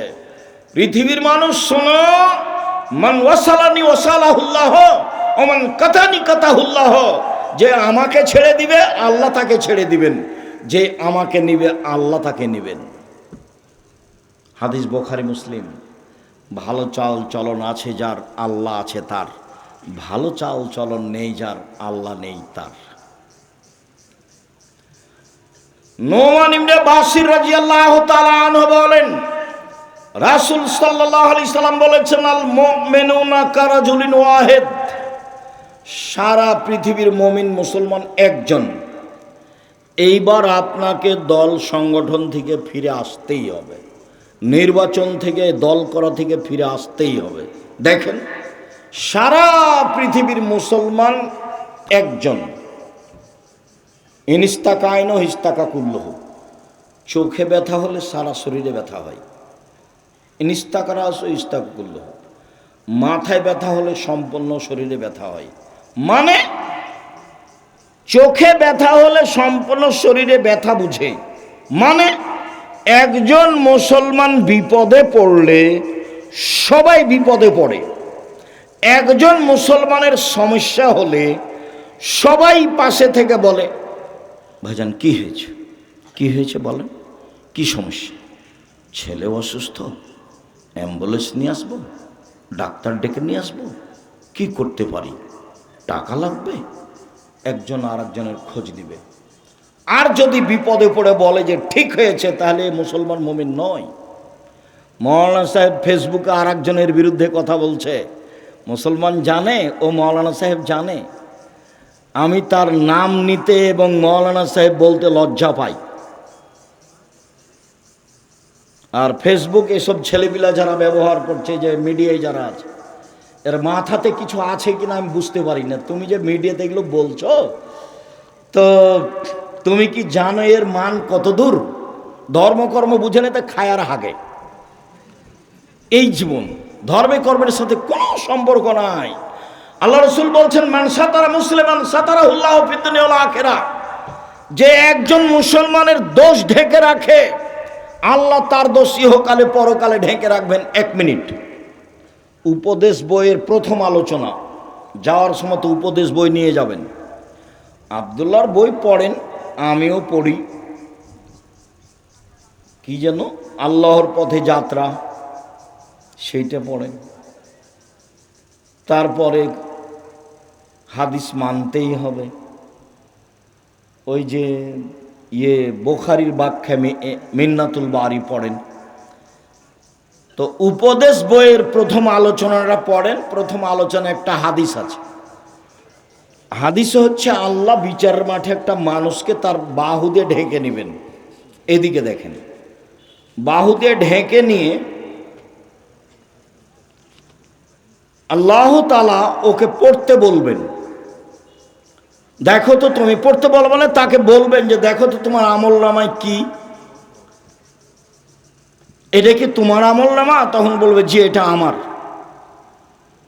পৃথিবীর মানুষ শোনো, মান ওয়াসালানি ওয়াসালাহুল্লাহ ওয়া মান কাতানি কাতাহুল্লাহ, যে আমাকে ছেড়ে দিবে আল্লাহ তাকে ছেড়ে দিবেন, যে আমাকে নিবে আল্লাহ তাকে নিবেন। হাদিস বুখারী মুসলিম। ভালো চাল চলন আছে যার আল্লাহ আছে তার, ভালো চাল চলন নেই যার আল্লাহ নেই তার। নোমান ইবনে বাশির রাদিয়াল্লাহু তাআলা আনহু বলেন রাসূল সাল্লাল্লাহু আলাইহি সাল্লাম বলেছেন আল মুমিনুনা কারাজুলিন ওয়াহিদ, সারা পৃথিবীর মুমিন মুসলমান একজন। এইবার আপনাকে দল সংগঠন থেকে ফিরে আসতেই হবে, নির্বাচন থেকে দল করা থেকে ফিরে আসতেই হবে। দেখেন সারা পৃথিবীর মুসলমান একজন। ইনিস্তাকাইন হিস্তাকা কুল্লহ, চোখে ব্যথা হলে সারা শরীরে ব্যথা হয়। ইনিস্তাকারা আসো ইস্তাকা কুল্লহ, মাথায় ব্যথা হলে সম্পূর্ণ শরীরে ব্যথা হয়। মানে চোখে ব্যথা হলে সম্পূর্ণ শরীরে ব্যথা বুঝে। মানে একজন মুসলমান বিপদে পড়লে সবাই বিপদে পড়ে। একজন মুসলমানের সমস্যা হলে সবাই পাশে থেকে বলে, ভাইজান কি হয়েছে, কি হয়েছে বলেন, কি সমস্যা? ছেলে অসুস্থ, অ্যাম্বুলেন্স নিয়ে আসবো, ডাক্তার ডেকে নিয়ে আসবো, কি করতে পারি, টাকা লাগবে? একজন আর একজনের খোঁজ দিবে। আর যদি বিপদে পড়ে বলে যে ঠিক হয়েছে, তাহলে মুসলমান মুমিন নয়। মৌলানা সাহেব ফেসবুকে আর একজনের বিরুদ্ধে কথা বলছে, মুসলমান জানে ও মৌলানা সাহেব জানে। আমি তার নাম নিতে এবং মৌলানা সাহেব বলতে লজ্জা পাই। আর ফেসবুক এসব ছেলেপিলা যারা ব্যবহার করছে, যে মিডিয়ায় যারা আছে, এর মাথাতে কিছু আছে কিনা আমি বুঝতে পারি না। তুমি যে মিডিয়াতে এগুলো বলছো, তো তুমি কি জানো এর মান কত দূর? ধর্মকর্ম বুঝে নিতে খায়ার হাগে। এই জীবন ধর্মে কর্মের সাথে কোনো সম্পর্ক নাই। আল্লাহ রসুল বলছেন, মান সাতারা মুসলিমান সাতারাহুল্লাহ ফিদ দুনিয়া ওয়াল আখিরাহ। যে একজন মুসলমানের দোষ ঢেকে রাখে, আল্লাহ তার দোষ ইহকালে পরকালে ঢেকে রাখবেন। 1 মিনিট। উপদেশ বইয়ের প্রথম আলোচনা, যাওয়ার সময় তো উপদেশ বই নিয়ে যাবেন। আব্দুল্লাহর বই পড়েন, আমিও পড়ি। কি যেন আল্লাহর পথে যাত্রা, সেইটা পড়েন। তারপরে হাদিস মানতেই হবে। ওই যে বুখারীর ব্যাখ্যা মিন্নাতুল বারি পড়েন। তো উপদেশ বইয়ের প্রথম আলোচনাটা পড়েন। প্রথম আলোচনা একটা হাদিস আছে। হাদিস হচ্ছে, আল্লাহ বিচারের মাঠে একটা মানুষকে তার বাহু দিয়ে ঢেকে নেবেন। এদিকে দেখেন, বাহু দিয়ে ঢেকে নিয়ে আল্লাহ তাআলা ওকে পড়তে বলবেন। দেখো তো, তুমি পড়তে বলবে না, তাকে বলবেন যে দেখো তো তোমার আমলনামায় কি, এটা কি তোমার আমলনামা? তখন বলবে জি এটা আমার।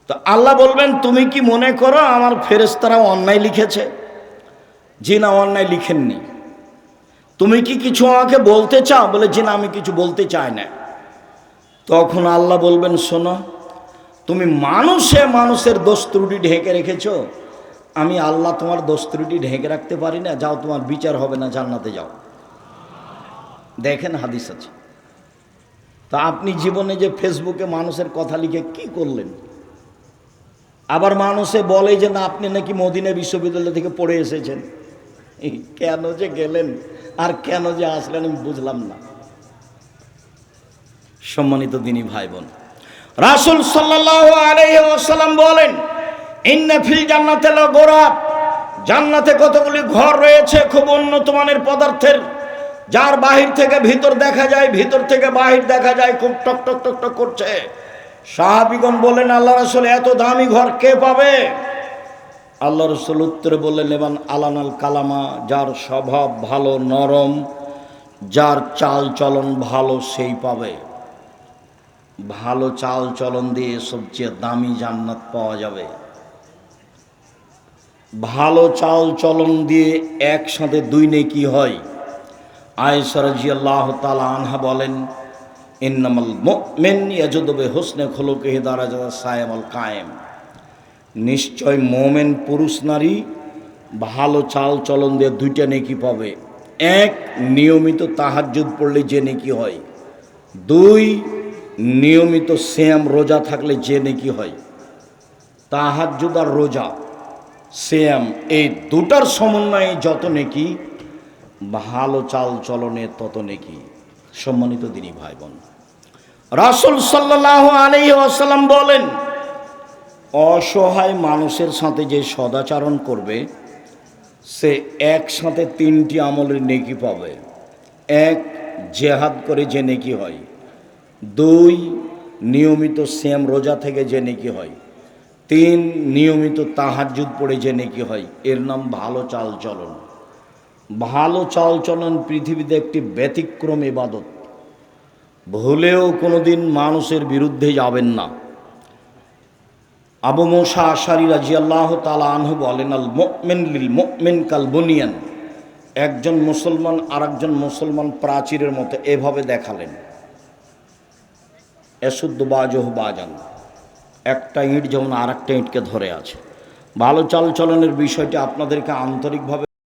তো আল্লাহ বলবেন, তুমি কি মনে করো আমার ফেরেশতারা অন্যায় লিখেছে? জি না, অন্যায় লিখেননি। তুমি কি কিছু আমাকে বলতে চাও? বলে জি না, আমি কিছু বলতে চাই না। তখন আল্লাহ বলবেন, শোনো, তুমি মানুষের দোষ ত্রুটি ঢেকে রেখেছো, আমি আল্লাহ তোমার দোষ ত্রুটি ঢেকে রাখতে পারি না। যাও, তোমার বিচার হবে না, জান্নাতে যাও। দেখেন হাদিস আছে। তা আপনি জীবনে যে ফেসবুকে মানুষের কথা লিখে কি করলেন? আবার মানুষে বলে যে না, আপনি নাকি মদিনা বিশ্ববিদ্যালয় থেকে পড়ে এসেছেন। কেন যে গেলেন আর কেন যে আসলেন আমি বুঝলাম না। সম্মানিত দিনী ভাই বোন, রাসূল সাল্লাল্লাহু আলাইহি ওয়াসাল্লাম বলেন, ইন্না ফিল জান্নাতি লাগুরাব, জান্নাতে কতগুলি ঘর রয়েছে খুব উন্নত মানের পদার্থের, যার বাহির থেকে ভিতর দেখা যায়, ভিতর থেকে বাহির দেখা যায়, খুব টক টক টক টক করছে। সাহাবীগণ বলেন, আল্লাহ রাসূল এত দামি ঘর কে পাবে? আল্লাহ রাসূল উত্তরে বললেন, লেবান আলানাল কালামা, যার স্বভাব ভালো নরম, যার চাল চলন ভালো সেই পাবে। ভালো চাল চলন দিয়ে সবচেয়ে দামি জান্নাত পাওয়া যাবে। ভালো চাল চলন দিয়ে একসাথে 2 নেকি হয়। আয়েশা রাদিয়াল্লাহু তাআলা আনহা বলেন, ইন্নামাল মুমিন ইয়াজুদু বিহুসনি খুলুকিহি দারাজাতাস সায়ামুল কায়েম, নিশ্চয় মুমিন পুরুষ নারী ভালো চাল চলন দিয়ে 2টা নেকি পাবে। 1, নিয়মিত তাহাজ্জুদ পড়লে যে নেকি হয়। 2, নিয়মিত সিয়াম রোজা থাকলে যে নেকি হয়। তাহাজ্জুদ আর রোজা, সিয়াম, এই 2টার সমন্বয়ে যত নেকি, ভালো চাল চলনে তত নেকি। সম্মানিত দিনী ভাই বোন, রাসূল সাল্লাল্লাহু আলাইহি ওয়াসাল্লাম বলেন, অসহায় মানুষের সাথে যে সদাচরণ করবে সে একসাথে 3টি আমলের নেকি পাবে। 1, জিহাদ করে যে নেকি হয়। 2, নিয়মিত সিয়াম রোজা থেকে যে নেকি হয়। 3, নিয়মিত তাহাজ্জুদ পড়ে যে নেকি হয়। এর নাম ভালো চাল চলন। ভালো চাল চলন পৃথিবীতে একটি ব্যতিক্রম ইবাদত। ভুলেও কোনোদিন মানুষের বিরুদ্ধে যাবেন না। আবু মুসা আশআরী রাদিয়াল্লাহু তাআলা আনহু বলেন, আল মুমিন লিল মুমিন কাল বুনিয়ান, একজন মুসলমান আরেকজন মুসলমান প্রাচীরের মতো। এভাবে দেখালেন, এসুদ্দু বাজহু বাজান, একটা ইঁট যেমন আরেকটা ইঁটকে ধরে আছে। ভালো চালচলনের বিষয়টি আপনাদেরকে আন্তরিকভাবে